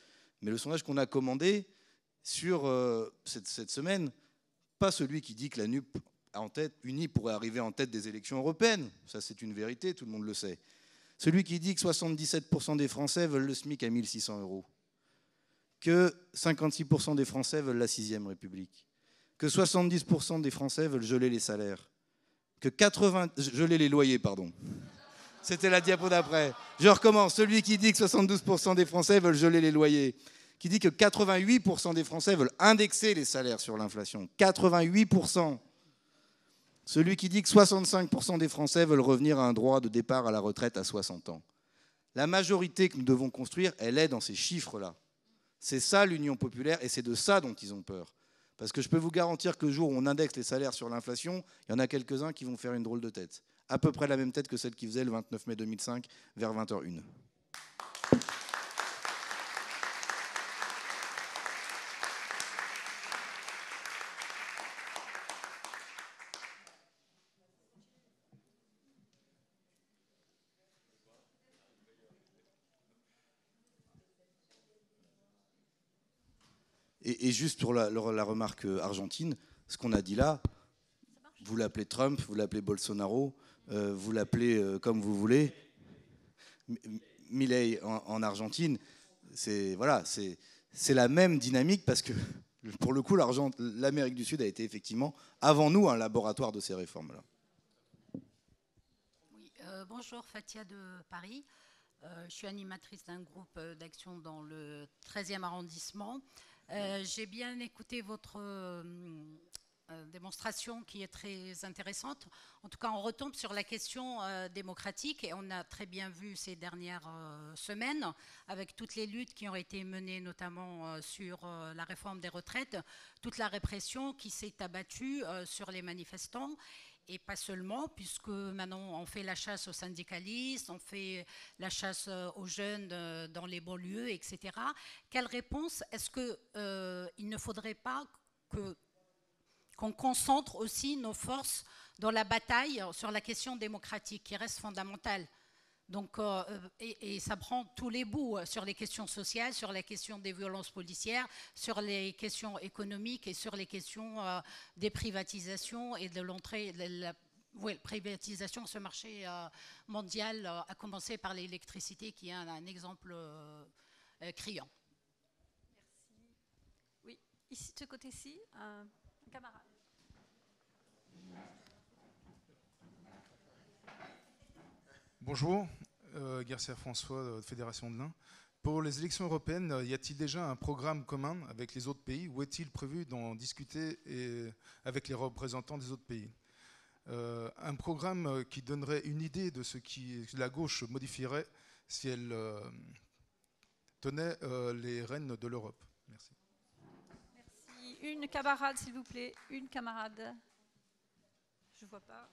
Mais le sondage qu'on a commandé sur cette semaine, pas celui qui dit que la NUP unie pourrait arriver en tête des élections européennes. Ça, c'est une vérité, tout le monde le sait. Celui qui dit que 77% des Français veulent le SMIC à 1 600 €, que 56% des Français veulent la 6e République, que 70% des Français veulent geler les salaires, que geler les loyers, pardon. C'était la diapo d'après. Je recommence. Celui qui dit que 72% des Français veulent geler les loyers, qui dit que 88% des Français veulent indexer les salaires sur l'inflation. 88%. Celui qui dit que 65% des Français veulent revenir à un droit de départ à la retraite à 60 ans. La majorité que nous devons construire, elle est dans ces chiffres-là. C'est ça l'Union populaire et c'est de ça dont ils ont peur. Parce que je peux vous garantir que le jour où on indexe les salaires sur l'inflation, il y en a quelques-uns qui vont faire une drôle de tête. À peu près la même tête que celle qu'ils faisaient le 29 mai 2005 vers 20h01. Et juste pour la remarque argentine, ce qu'on a dit là, vous l'appelez Trump, vous l'appelez Bolsonaro, vous l'appelez comme vous voulez. Milei en Argentine, c'est la même dynamique parce que pour le coup, l'Amérique du Sud a été effectivement avant nous un laboratoire de ces réformes-là. Oui, bonjour, Fatia de Paris. Je suis animatrice d'un groupe d'action dans le 13e arrondissement. J'ai bien écouté votre démonstration qui est très intéressante. En tout cas, on retombe sur la question démocratique et on a très bien vu ces dernières semaines avec toutes les luttes qui ont été menées, notamment sur la réforme des retraites, toute la répression qui s'est abattue sur les manifestants. Et pas seulement, puisque maintenant on fait la chasse aux syndicalistes, on fait la chasse aux jeunes dans les banlieues, etc. Quelle réponse est-ce qu'il ne faudrait pas qu'on concentre aussi nos forces dans la bataille sur la question démocratique, qui reste fondamentale? Donc, et ça prend tous les bouts sur les questions sociales, sur la question des violences policières, sur les questions économiques et sur les questions des privatisations et de l'entrée, la privatisation sur ce marché mondial, à commencer par l'électricité qui est un exemple criant. Merci. Oui, ici de ce côté-ci, un camarade. Bonjour, Garcia François, de Fédération de l'Ain. Pour les élections européennes, y a-t-il déjà un programme commun avec les autres pays ou est-il prévu d'en discuter avec les représentants des autres pays? Un programme qui donnerait une idée de ce que la gauche modifierait si elle tenait les rênes de l'Europe. Merci. Merci. Une camarade, s'il vous plaît. Une camarade. Je ne vois pas.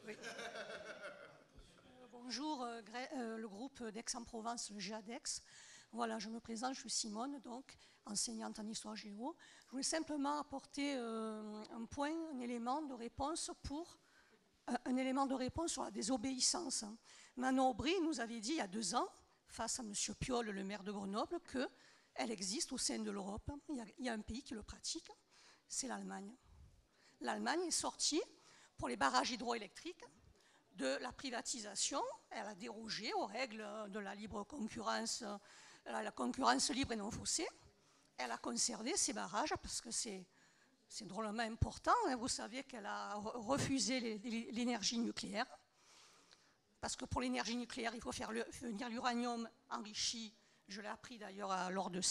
Oui. Bonjour, le groupe d'Aix-en-Provence, le GADEX. Voilà, je me présente, je suis Simone, donc enseignante en histoire géo. Je voulais simplement apporter un point, un élément de réponse sur la désobéissance. Manon Aubry nous avait dit il y a 2 ans, face à M. Piolle, le maire de Grenoble, qu'elle existe au sein de l'Europe. Il y a un pays qui le pratique, c'est l'Allemagne. L'Allemagne est sortie pour les barrages hydroélectriques de la privatisation, elle a dérogé aux règles de la libre concurrence, la concurrence libre et non faussée. Elle a conservé ses barrages parce que c'est drôlement important. Vous savez qu'elle a refusé l'énergie nucléaire. Parce que pour l'énergie nucléaire, il faut faire venir l'uranium enrichi. Je l'ai appris d'ailleurs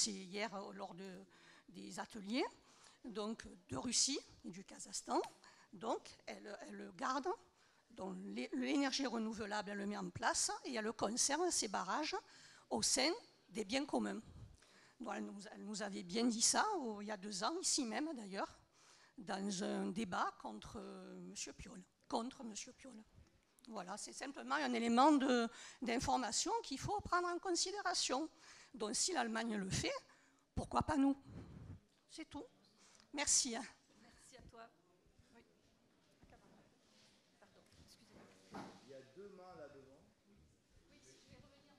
hier lors des ateliers, donc de Russie et du Kazakhstan. Donc elle garde l'énergie renouvelable, elle le met en place et elle conserve ses barrages au sein des biens communs. Donc elle nous avait bien dit ça il y a 2 ans, ici même d'ailleurs, dans un débat contre M. Piolle. Voilà, c'est simplement un élément d'information qu'il faut prendre en considération. Donc si l'Allemagne le fait, pourquoi pas nous? C'est tout. Merci. Merci à toi. Oui. Pardon, excusez-moi. Il y a 2 mains là-devant. Oui, si je vais revenir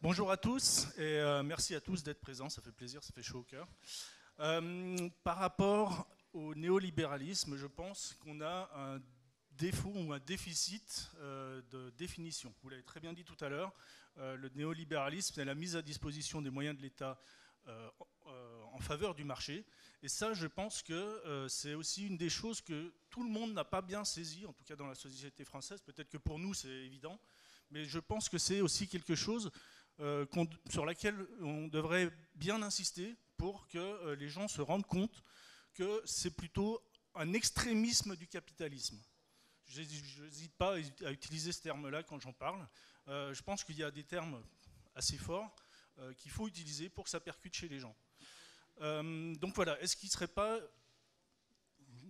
Bonjour à tous et merci à tous d'être présents, ça fait plaisir, ça fait chaud au cœur. Par rapport au néolibéralisme, je pense qu'on a un défaut ou un déficit de définition. Vous l'avez très bien dit tout à l'heure, le néolibéralisme, c'est la mise à disposition des moyens de l'État en faveur du marché. Et ça, je pense que c'est aussi une des choses que tout le monde n'a pas bien saisi, en tout cas dans la société française. Peut-être que pour nous, c'est évident, mais je pense que c'est aussi quelque chose sur laquelle on devrait bien insister pour que les gens se rendent compte que c'est plutôt un extrémisme du capitalisme. Je n'hésite pas à utiliser ce terme-là quand j'en parle. Je pense qu'il y a des termes assez forts qu'il faut utiliser pour que ça percute chez les gens. Donc voilà, est-ce qu'il ne serait pas,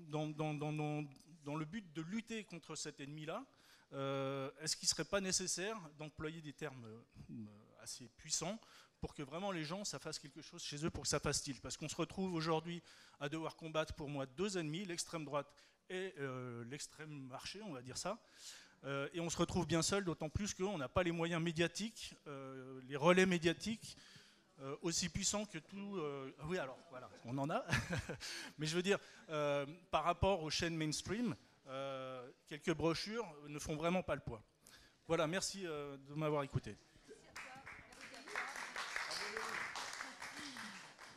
dans le but de lutter contre cet ennemi-là, est-ce qu'il ne serait pas nécessaire d'employer des termes assez puissants pour que vraiment les gens, ça fasse quelque chose chez eux, pour que ça fasse tilt? Parce qu'on se retrouve aujourd'hui à devoir combattre pour moi 2 ennemis, l'extrême droite et l'extrême marché, on va dire ça. Et on se retrouve bien seul, d'autant plus qu'on n'a pas les moyens médiatiques, les relais médiatiques, aussi puissants que tout... oui, alors, voilà, on en a. Mais je veux dire, par rapport aux chaînes mainstream, quelques brochures ne font vraiment pas le poids. Voilà, merci de m'avoir écouté.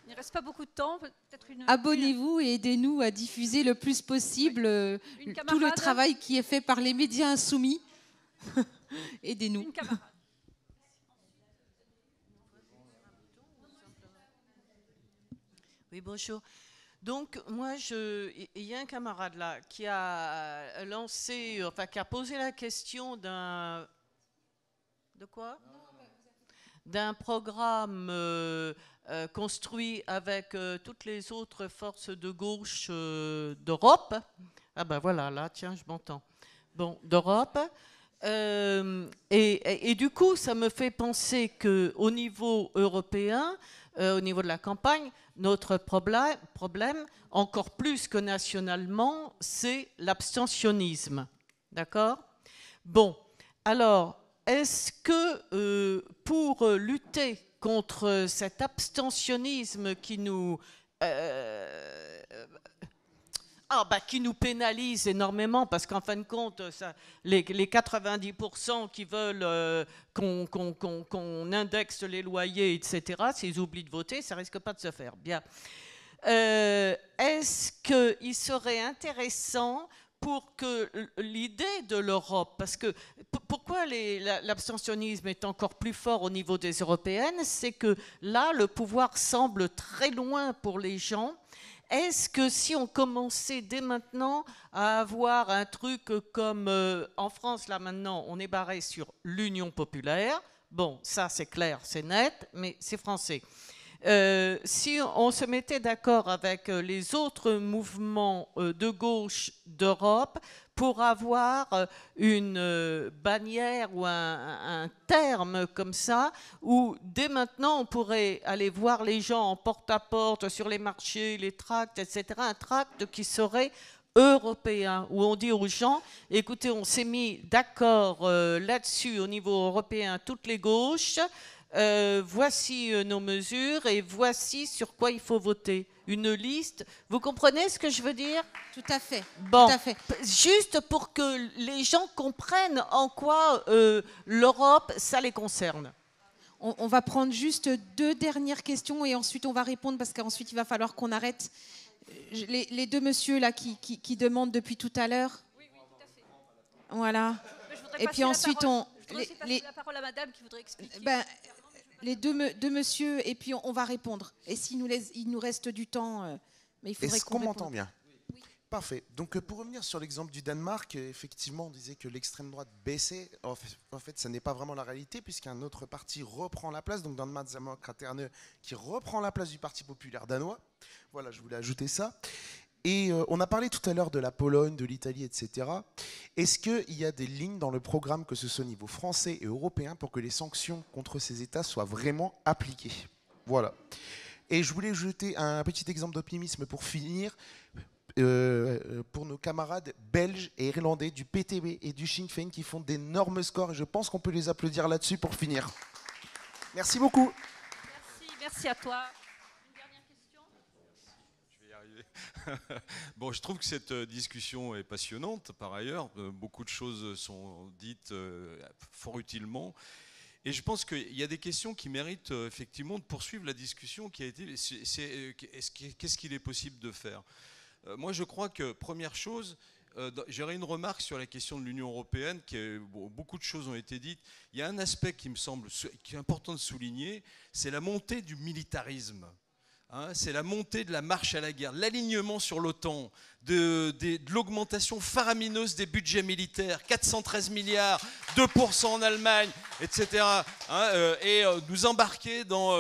Il ne reste pas beaucoup de temps, peut-être une... Abonnez-vous et aidez-nous à diffuser le plus possible tout le travail qui est fait par les médias insoumis. Aidez-nous. Une camarade. Oui, bonjour. Donc, moi, il y a un camarade là qui a lancé, enfin, qui a posé la question d'un... De quoi? D'un programme construit avec toutes les autres forces de gauche d'Europe. Ah ben voilà, là, tiens, je m'entends. Bon, d'Europe. Et du coup, ça me fait penser qu'au niveau européen, au niveau de la campagne, notre problème, encore plus que nationalement, c'est l'abstentionnisme. D'accord? Bon, alors, est-ce que pour lutter contre cet abstentionnisme qui nous pénalise énormément, parce qu'en fin de compte, les 90% qui veulent qu'on indexe les loyers, etc., s'ils oublient de voter, ça risque pas de se faire. Bien. Est-ce qu'il serait intéressant pour que l'idée de l'Europe, parce que pourquoi l'abstentionnisme est encore plus fort au niveau des européennes, c'est que là, le pouvoir semble très loin pour les gens. Est-ce que si on commençait dès maintenant à avoir un truc comme en France, là maintenant, on est barré sur l'Union populaire, bon, ça c'est clair, c'est net, mais c'est français. Si on se mettait d'accord avec les autres mouvements de gauche d'Europe pour avoir une bannière ou un terme comme ça, où dès maintenant on pourrait aller voir les gens en porte-à-porte sur les marchés, les tracts, etc., un tract qui serait européen, où on dit aux gens, écoutez, on s'est mis d'accord là-dessus au niveau européen, toutes les gauches, voici nos mesures et voici sur quoi il faut voter. Une liste. Vous comprenez ce que je veux dire? Tout à fait. Bon, tout à fait. Juste pour que les gens comprennent en quoi l'Europe, ça les concerne. On va prendre juste 2 dernières questions et ensuite on va répondre parce qu'ensuite il va falloir qu'on arrête. Les 2 messieurs là qui demandent depuis tout à l'heure. Oui, tout à fait. Voilà. Et puis ensuite on... Je voudrais aussi passer la parole à madame qui voudrait expliquer. Les deux messieurs, et puis on va répondre. Et il nous reste du temps, mais il faudrait Est-ce qu'on m'entend bien? Oui. Parfait. Donc pour revenir sur l'exemple du Danemark, effectivement, on disait que l'extrême droite baissait. En fait, ça n'est pas vraiment la réalité, puisqu'un autre parti reprend la place, donc Danmarksdemokraterne, qui reprend la place du Parti populaire danois. Voilà, je voulais ajouter ça. Et on a parlé tout à l'heure de la Pologne, de l'Italie, etc. Est-ce qu'il y a des lignes dans le programme, que ce soit au niveau français et européen, pour que les sanctions contre ces États soient vraiment appliquées? Voilà. Et je voulais jeter un petit exemple d'optimisme pour finir, pour nos camarades belges et irlandais du PTB et du Sinn Féin qui font d'énormes scores. Et je pense qu'on peut les applaudir là-dessus pour finir. Merci beaucoup. Merci à toi. Bon, je trouve que cette discussion est passionnante par ailleurs. Beaucoup de choses sont dites fort utilement. Et je pense qu'il y a des questions qui méritent effectivement de poursuivre la discussion qui a été. Qu'est-ce qu'il est possible de faire? Moi, je crois que, première chose, j'aurais une remarque sur la question de l'Union européenne. Beaucoup de choses ont été dites. Il y a un aspect qui me semble qui est important de souligner, c'est la montée du militarisme. C'est la montée de la marche à la guerre, l'alignement sur l'OTAN, de l'augmentation faramineuse des budgets militaires, 413 milliards, 2% en Allemagne, etc. Et nous embarquer dans,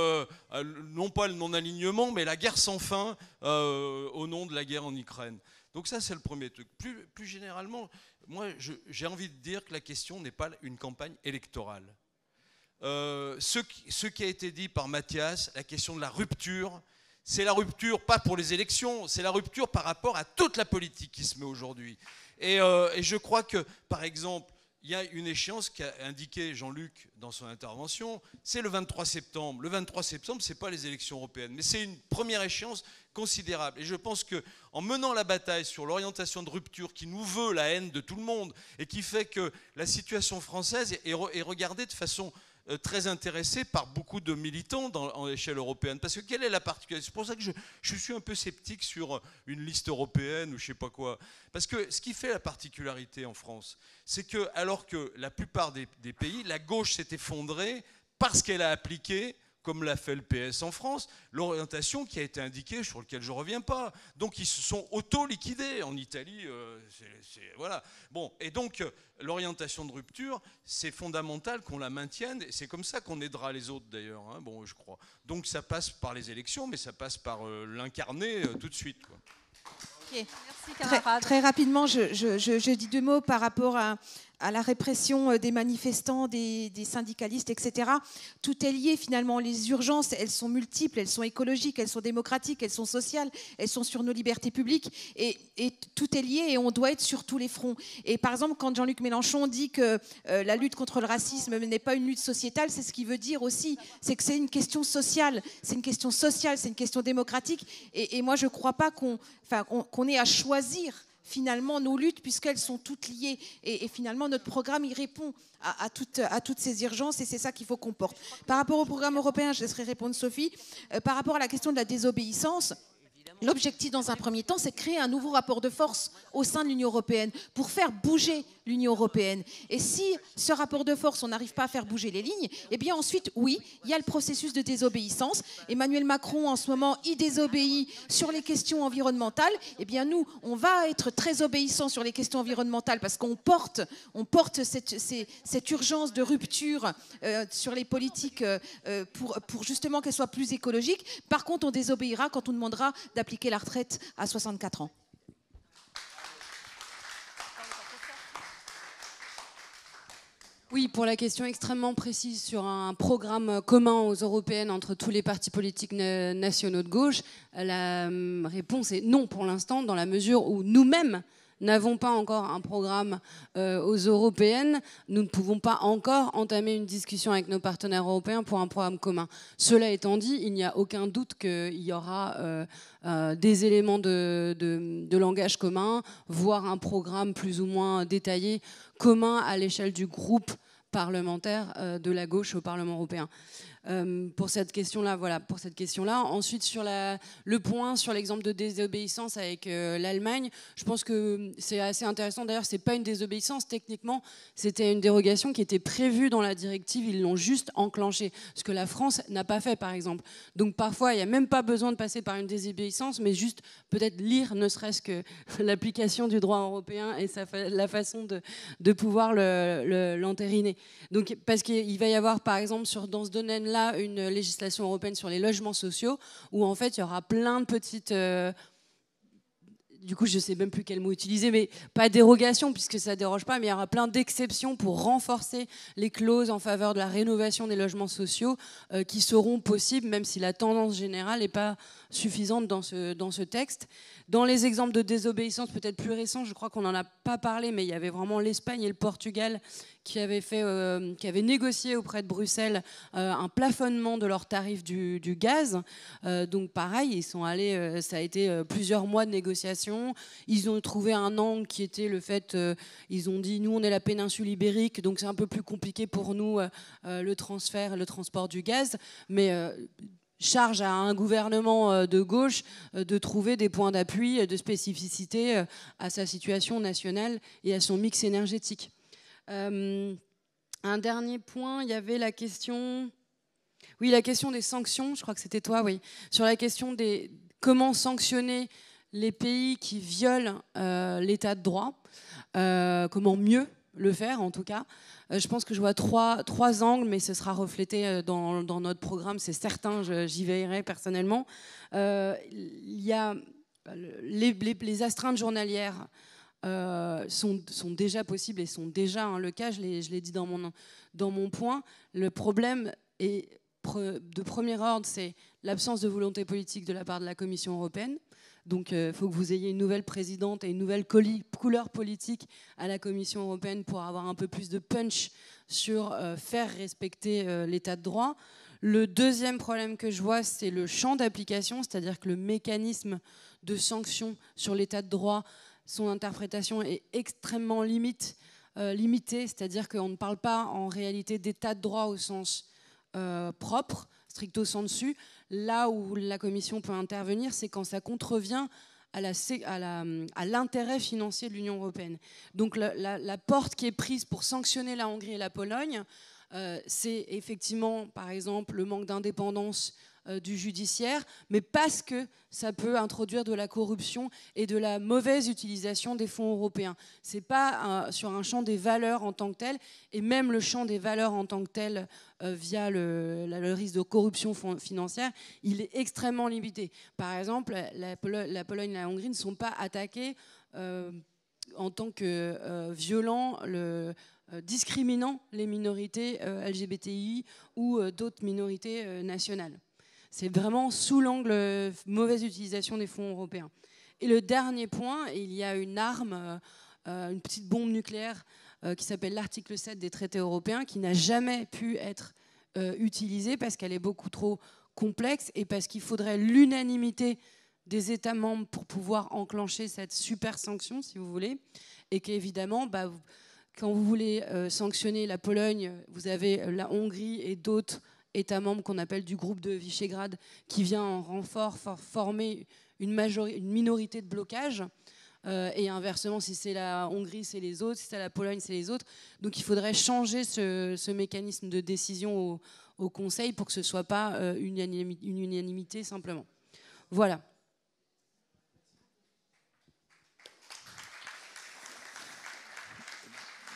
non pas le non-alignement, mais la guerre sans fin au nom de la guerre en Ukraine. Donc ça, c'est le premier truc. Plus généralement, moi, j'ai envie de dire que la question n'est pas une campagne électorale. Ce qui a été dit par Mathias, la question de la rupture, c'est la rupture pas pour les élections, c'est la rupture par rapport à toute la politique qui se met aujourd'hui. Et je crois que, par exemple, il y a une échéance qu'a indiqué Jean-Luc dans son intervention, c'est le 23 septembre. Le 23 septembre, ce n'est pas les élections européennes, mais c'est une première échéance considérable. Et je pense qu'en menant la bataille sur l'orientation de rupture qui nous veut la haine de tout le monde et qui fait que la situation française est regardée de façon très intéressé par beaucoup de militants en échelle européenne. Parce que quelle est la particularité? C'est pour ça que je suis un peu sceptique sur une liste européenne ou je ne sais pas quoi. Parce que ce qui fait la particularité en France, c'est que alors que la plupart des pays, la gauche s'est effondrée parce qu'elle a appliqué, comme l'a fait le PS en France, l'orientation qui a été indiquée, sur laquelle je ne reviens pas. Donc ils se sont auto-liquidés. En Italie, voilà. Bon, et donc l'orientation de rupture, c'est fondamental qu'on la maintienne, et c'est comme ça qu'on aidera les autres d'ailleurs, hein, bon, je crois. Donc ça passe par les élections, mais ça passe par l'incarner tout de suite, quoi. Okay. Merci, très rapidement, je dis 2 mots par rapport à la répression des manifestants, des syndicalistes, etc. Tout est lié finalement. Les urgences, elles sont multiples, elles sont écologiques, elles sont démocratiques, elles sont sociales, elles sont sur nos libertés publiques. Et tout est lié et on doit être sur tous les fronts. Et par exemple, quand Jean-Luc Mélenchon dit que la lutte contre le racisme n'est pas une lutte sociétale, c'est ce qu'il veut dire aussi. C'est que c'est une question sociale, c'est une question sociale, c'est une question démocratique. Et moi, je ne crois pas qu'on ait à choisir finalement nos luttes puisqu'elles sont toutes liées et finalement notre programme il répond à toutes ces urgences et c'est ça qu'il faut qu'on porte. Par rapport au programme européen, je laisserai répondre Sophie, par rapport à la question de la désobéissance, l'objectif dans un premier temps c'est de créer un nouveau rapport de force au sein de l'Union européenne pour faire bouger l'Union européenne. Et si ce rapport de force, on n'arrive pas à faire bouger les lignes, eh bien ensuite, oui, il y a le processus de désobéissance. Emmanuel Macron, en ce moment, il désobéit sur les questions environnementales. Eh bien nous, on va être très obéissants sur les questions environnementales parce qu'on porte cette urgence de rupture sur les politiques pour justement qu'elles soient plus écologiques. Par contre, on désobéira quand on demandera d'appliquer la retraite à 64 ans. Oui, pour la question extrêmement précise sur un programme commun aux européennes entre tous les partis politiques nationaux de gauche, la réponse est non pour l'instant, dans la mesure où nous-mêmes, n'avons pas encore un programme aux européennes, nous ne pouvons pas encore entamer une discussion avec nos partenaires européens pour un programme commun. Cela étant dit, il n'y a aucun doute qu'il y aura des éléments de langage commun, voire un programme plus ou moins détaillé commun à l'échelle du groupe parlementaire de la gauche au Parlement européen. Pour cette question-là, voilà, pour cette question-là. Ensuite, sur le point sur l'exemple de désobéissance avec l'Allemagne, je pense que c'est assez intéressant. D'ailleurs, c'est pas une désobéissance techniquement, c'était une dérogation qui était prévue dans la directive. Ils l'ont juste enclenchée, ce que la France n'a pas fait, par exemple. Donc parfois, il n'y a même pas besoin de passer par une désobéissance, mais juste peut-être lire, ne serait-ce que l'application du droit européen et la façon de pouvoir l'entériner. Donc, parce qu'il va y avoir, par exemple, dans ce domaine-là, une législation européenne sur les logements sociaux où en fait il y aura plein de petites du coup je sais même plus quel mot utiliser, mais pas dérogation puisque ça déroge pas, mais il y aura plein d'exceptions pour renforcer les clauses en faveur de la rénovation des logements sociaux qui seront possibles même si la tendance générale n'est pas suffisante dans ce texte. Dans les exemples de désobéissance peut-être plus récents, je crois qu'on n'en a pas parlé, mais il y avait vraiment l'Espagne et le Portugal qui avaient négocié auprès de Bruxelles un plafonnement de leurs tarifs du gaz. Donc pareil, ils sont allés, ça a été plusieurs mois de négociations. Ils ont trouvé un angle qui était le fait, ils ont dit, nous on est la péninsule ibérique, donc c'est un peu plus compliqué pour nous le transport du gaz. Mais charge à un gouvernement de gauche de trouver des points d'appui, de spécificité à sa situation nationale et à son mix énergétique. Un dernier point, il y avait la question... Oui, la question des sanctions, je crois que c'était toi, oui. Sur la question des comment sanctionner les pays qui violent l'état de droit, comment mieux le faire en tout cas. Je pense que je vois trois angles, mais ce sera reflété dans notre programme, c'est certain, j'y veillerai personnellement. Il y a les astreintes journalières sont déjà possibles et sont déjà le cas, je l'ai dit dans mon point. Le problème est de premier ordre, c'est l'absence de volonté politique de la part de la Commission européenne. Donc il faut que vous ayez une nouvelle présidente et une nouvelle couleur politique à la Commission européenne pour avoir un peu plus de punch sur faire respecter l'état de droit. Le deuxième problème que je vois, c'est le champ d'application, c'est-à-dire que le mécanisme de sanction sur l'état de droit, son interprétation est extrêmement limitée, c'est-à-dire qu'on ne parle pas en réalité d'état de droit au sens propre, stricto sensu. Là où la Commission peut intervenir, c'est quand ça contrevient à l'intérêt financier de l'Union européenne. Donc la porte qui est prise pour sanctionner la Hongrie et la Pologne, c'est effectivement, par exemple, le manque d'indépendance du judiciaire, mais parce que ça peut introduire de la corruption et de la mauvaise utilisation des fonds européens. Ce n'est pas sur un champ des valeurs en tant que tel, et même le champ des valeurs en tant que tel, via le risque de corruption financière, il est extrêmement limité. Par exemple, la Pologne et la Hongrie ne sont pas attaquées en tant que violents, discriminant les minorités LGBTI ou d'autres minorités nationales. C'est vraiment sous l'angle mauvaise utilisation des fonds européens. Et le dernier point, il y a une arme, une petite bombe nucléaire qui s'appelle l'article 7 des traités européens, qui n'a jamais pu être utilisée parce qu'elle est beaucoup trop complexe et parce qu'il faudrait l'unanimité des États membres pour pouvoir enclencher cette super sanction, si vous voulez. Et qu'évidemment, quand vous voulez sanctionner la Pologne, vous avez la Hongrie et d'autres États membres qu'on appelle du groupe de Visegrad qui vient en renfort former une minorité de blocage. Et inversement, si c'est la Hongrie, c'est les autres. Si c'est la Pologne, c'est les autres. Donc il faudrait changer ce mécanisme de décision au Conseil pour que ce ne soit pas une unanimité simplement. Voilà.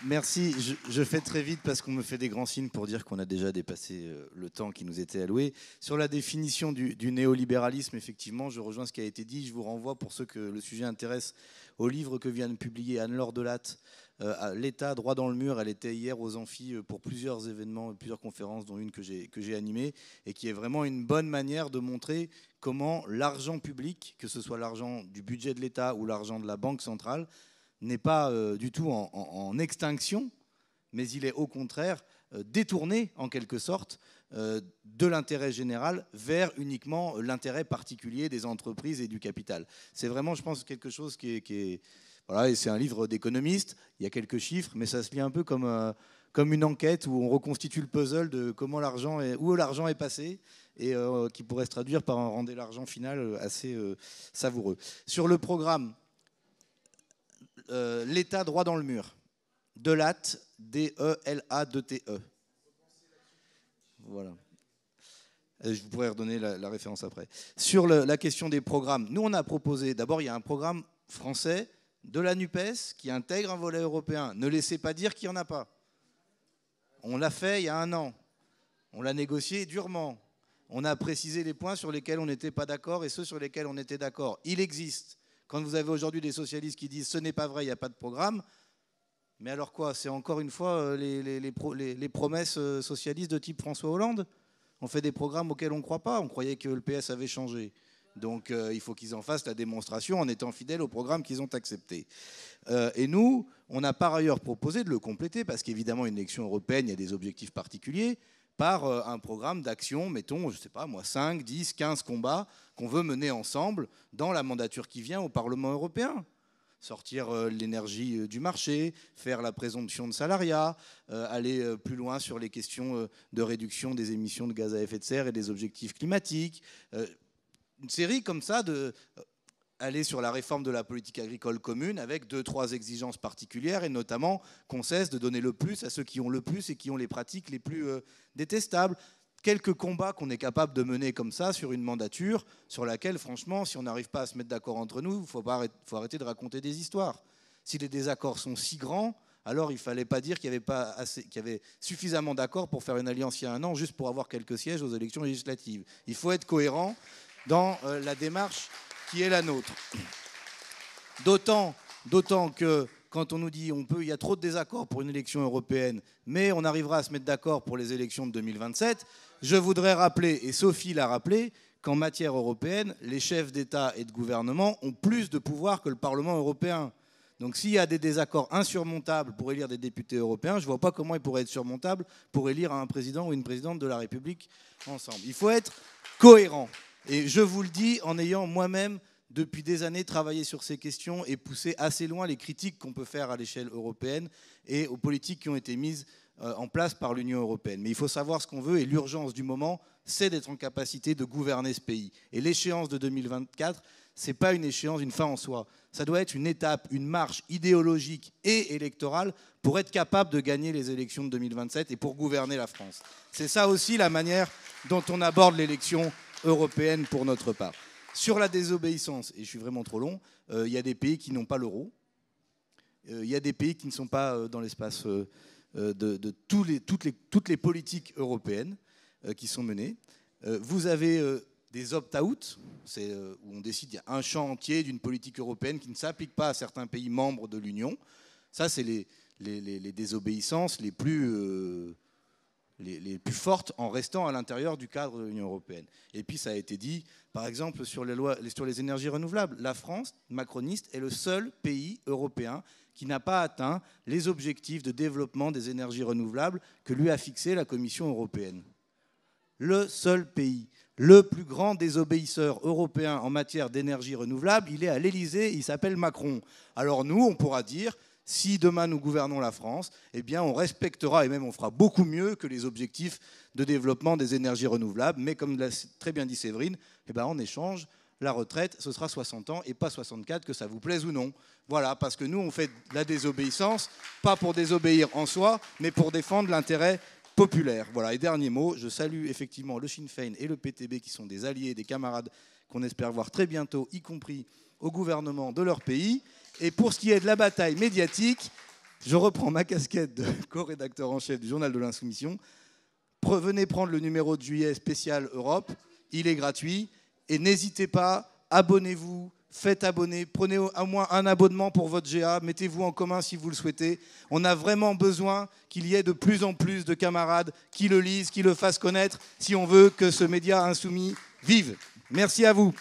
Merci, je fais très vite parce qu'on me fait des grands signes pour dire qu'on a déjà dépassé le temps qui nous était alloué. Sur la définition du néolibéralisme, effectivement, je rejoins ce qui a été dit. Je vous renvoie, pour ceux que le sujet intéresse, au livre que vient de publier Anne-Laure Delatte, L'État droit dans le mur. Elle était hier aux amphis pour plusieurs événements, plusieurs conférences, dont une que j'ai animée, et qui est vraiment une bonne manière de montrer comment l'argent public, que ce soit l'argent du budget de l'État ou l'argent de la Banque centrale, n'est pas du tout en extinction, mais il est au contraire détourné en quelque sorte de l'intérêt général vers uniquement l'intérêt particulier des entreprises et du capital. C'est vraiment, je pense, quelque chose qui est voilà, et c'est un livre d'économiste, il y a quelques chiffres, mais ça se lit un peu comme une enquête où on reconstitue le puzzle de comment où l'argent est passé et qui pourrait se traduire par un rendez l'argent final assez savoureux. Sur le programme, l'État droit dans le mur, Delat, D-E-L-A-2-T-E. Voilà. Je vous pourrai redonner la référence après. Sur la question des programmes, nous on a proposé, d'abord il y a un programme français de la NUPES qui intègre un volet européen. Ne laissez pas dire qu'il n'y en a pas. On l'a fait il y a 1 an. On l'a négocié durement. On a précisé les points sur lesquels on n'était pas d'accord et ceux sur lesquels on était d'accord. Il existe. Quand vous avez aujourd'hui des socialistes qui disent « ce n'est pas vrai, il n'y a pas de programme », mais alors quoi? C'est encore une fois les promesses socialistes de type François Hollande? On fait des programmes auxquels on ne croit pas. On croyait que le PS avait changé. Donc il faut qu'ils en fassent la démonstration en étant fidèles au programme qu'ils ont accepté. Et nous, on a par ailleurs proposé de le compléter, parce qu'évidemment, une élection européenne, il y a des objectifs particuliers, par un programme d'action, mettons, je ne sais pas moi, 5, 10, 15 combats qu'on veut mener ensemble dans la mandature qui vient au Parlement européen. Sortir l'énergie du marché, faire la présomption de salariat, aller plus loin sur les questions de réduction des émissions de gaz à effet de serre et des objectifs climatiques. Une série comme ça aller sur la réforme de la politique agricole commune avec 2-3 exigences particulières et notamment qu'on cesse de donner le plus à ceux qui ont le plus et qui ont les pratiques les plus détestables. Quelques combats qu'on est capable de mener comme ça sur une mandature sur laquelle, franchement, si on n'arrive pas à se mettre d'accord entre nous, il faut arrêter de raconter des histoires. Si les désaccords sont si grands, alors il ne fallait pas dire qu'il y avait suffisamment d'accords pour faire une alliance il y a 1 an juste pour avoir quelques sièges aux élections législatives. Il faut être cohérent dans la démarche qui est la nôtre. D'autant que quand on nous dit il y a trop de désaccords pour une élection européenne, mais on arrivera à se mettre d'accord pour les élections de 2027, je voudrais rappeler, et Sophie l'a rappelé, qu'en matière européenne, les chefs d'État et de gouvernement ont plus de pouvoir que le Parlement européen. Donc s'il y a des désaccords insurmontables pour élire des députés européens, je ne vois pas comment ils pourraient être surmontables pour élire un président ou une présidente de la République ensemble. Il faut être cohérent. Et je vous le dis en ayant moi-même, depuis des années, travaillé sur ces questions et poussé assez loin les critiques qu'on peut faire à l'échelle européenne et aux politiques qui ont été mises en place par l'Union européenne. Mais il faut savoir ce qu'on veut et l'urgence du moment, c'est d'être en capacité de gouverner ce pays. Et l'échéance de 2024, ce n'est pas une échéance, une fin en soi. Ça doit être une étape, une marche idéologique et électorale pour être capable de gagner les élections de 2027 et pour gouverner la France. C'est ça aussi la manière dont on aborde l'élection européenne pour notre part. Sur la désobéissance, et je suis vraiment trop long, il y a des pays qui n'ont pas l'euro. Il y a des pays qui ne sont pas dans l'espace de toutes les politiques européennes qui sont menées. Vous avez des opt-out, où on décide, il y a un champ entier d'une politique européenne qui ne s'applique pas à certains pays membres de l'Union. Ça, c'est les désobéissances les plus fortes en restant à l'intérieur du cadre de l'Union européenne. Et puis, ça a été dit, par exemple, sur les énergies renouvelables. La France, macroniste, est le seul pays européen qui n'a pas atteint les objectifs de développement des énergies renouvelables que lui a fixé la Commission européenne. Le seul pays. Le plus grand désobéisseur européen en matière d'énergie renouvelable, il est à l'Élysée, il s'appelle Macron. Alors nous, on pourra dire, si demain nous gouvernons la France, eh bien on respectera et même on fera beaucoup mieux que les objectifs de développement des énergies renouvelables. Mais comme l'a très bien dit Séverine, eh bien, en échange, la retraite, ce sera 60 ans et pas 64, que ça vous plaise ou non. Voilà, parce que nous, on fait de la désobéissance, pas pour désobéir en soi, mais pour défendre l'intérêt populaire. Voilà, et dernier mot, je salue effectivement le Sinn Féin et le PTB qui sont des alliés, des camarades qu'on espère voir très bientôt, y compris au gouvernement de leur pays. Et pour ce qui est de la bataille médiatique, je reprends ma casquette de co-rédacteur en chef du Journal de l'Insoumission. Venez prendre le numéro de juillet spécial Europe, il est gratuit. Et n'hésitez pas, abonnez-vous, faites abonner, prenez au moins un abonnement pour votre GA, mettez-vous en commun si vous le souhaitez. On a vraiment besoin qu'il y ait de plus en plus de camarades qui le lisent, qui le fassent connaître, si on veut que ce média insoumis vive. Merci à vous.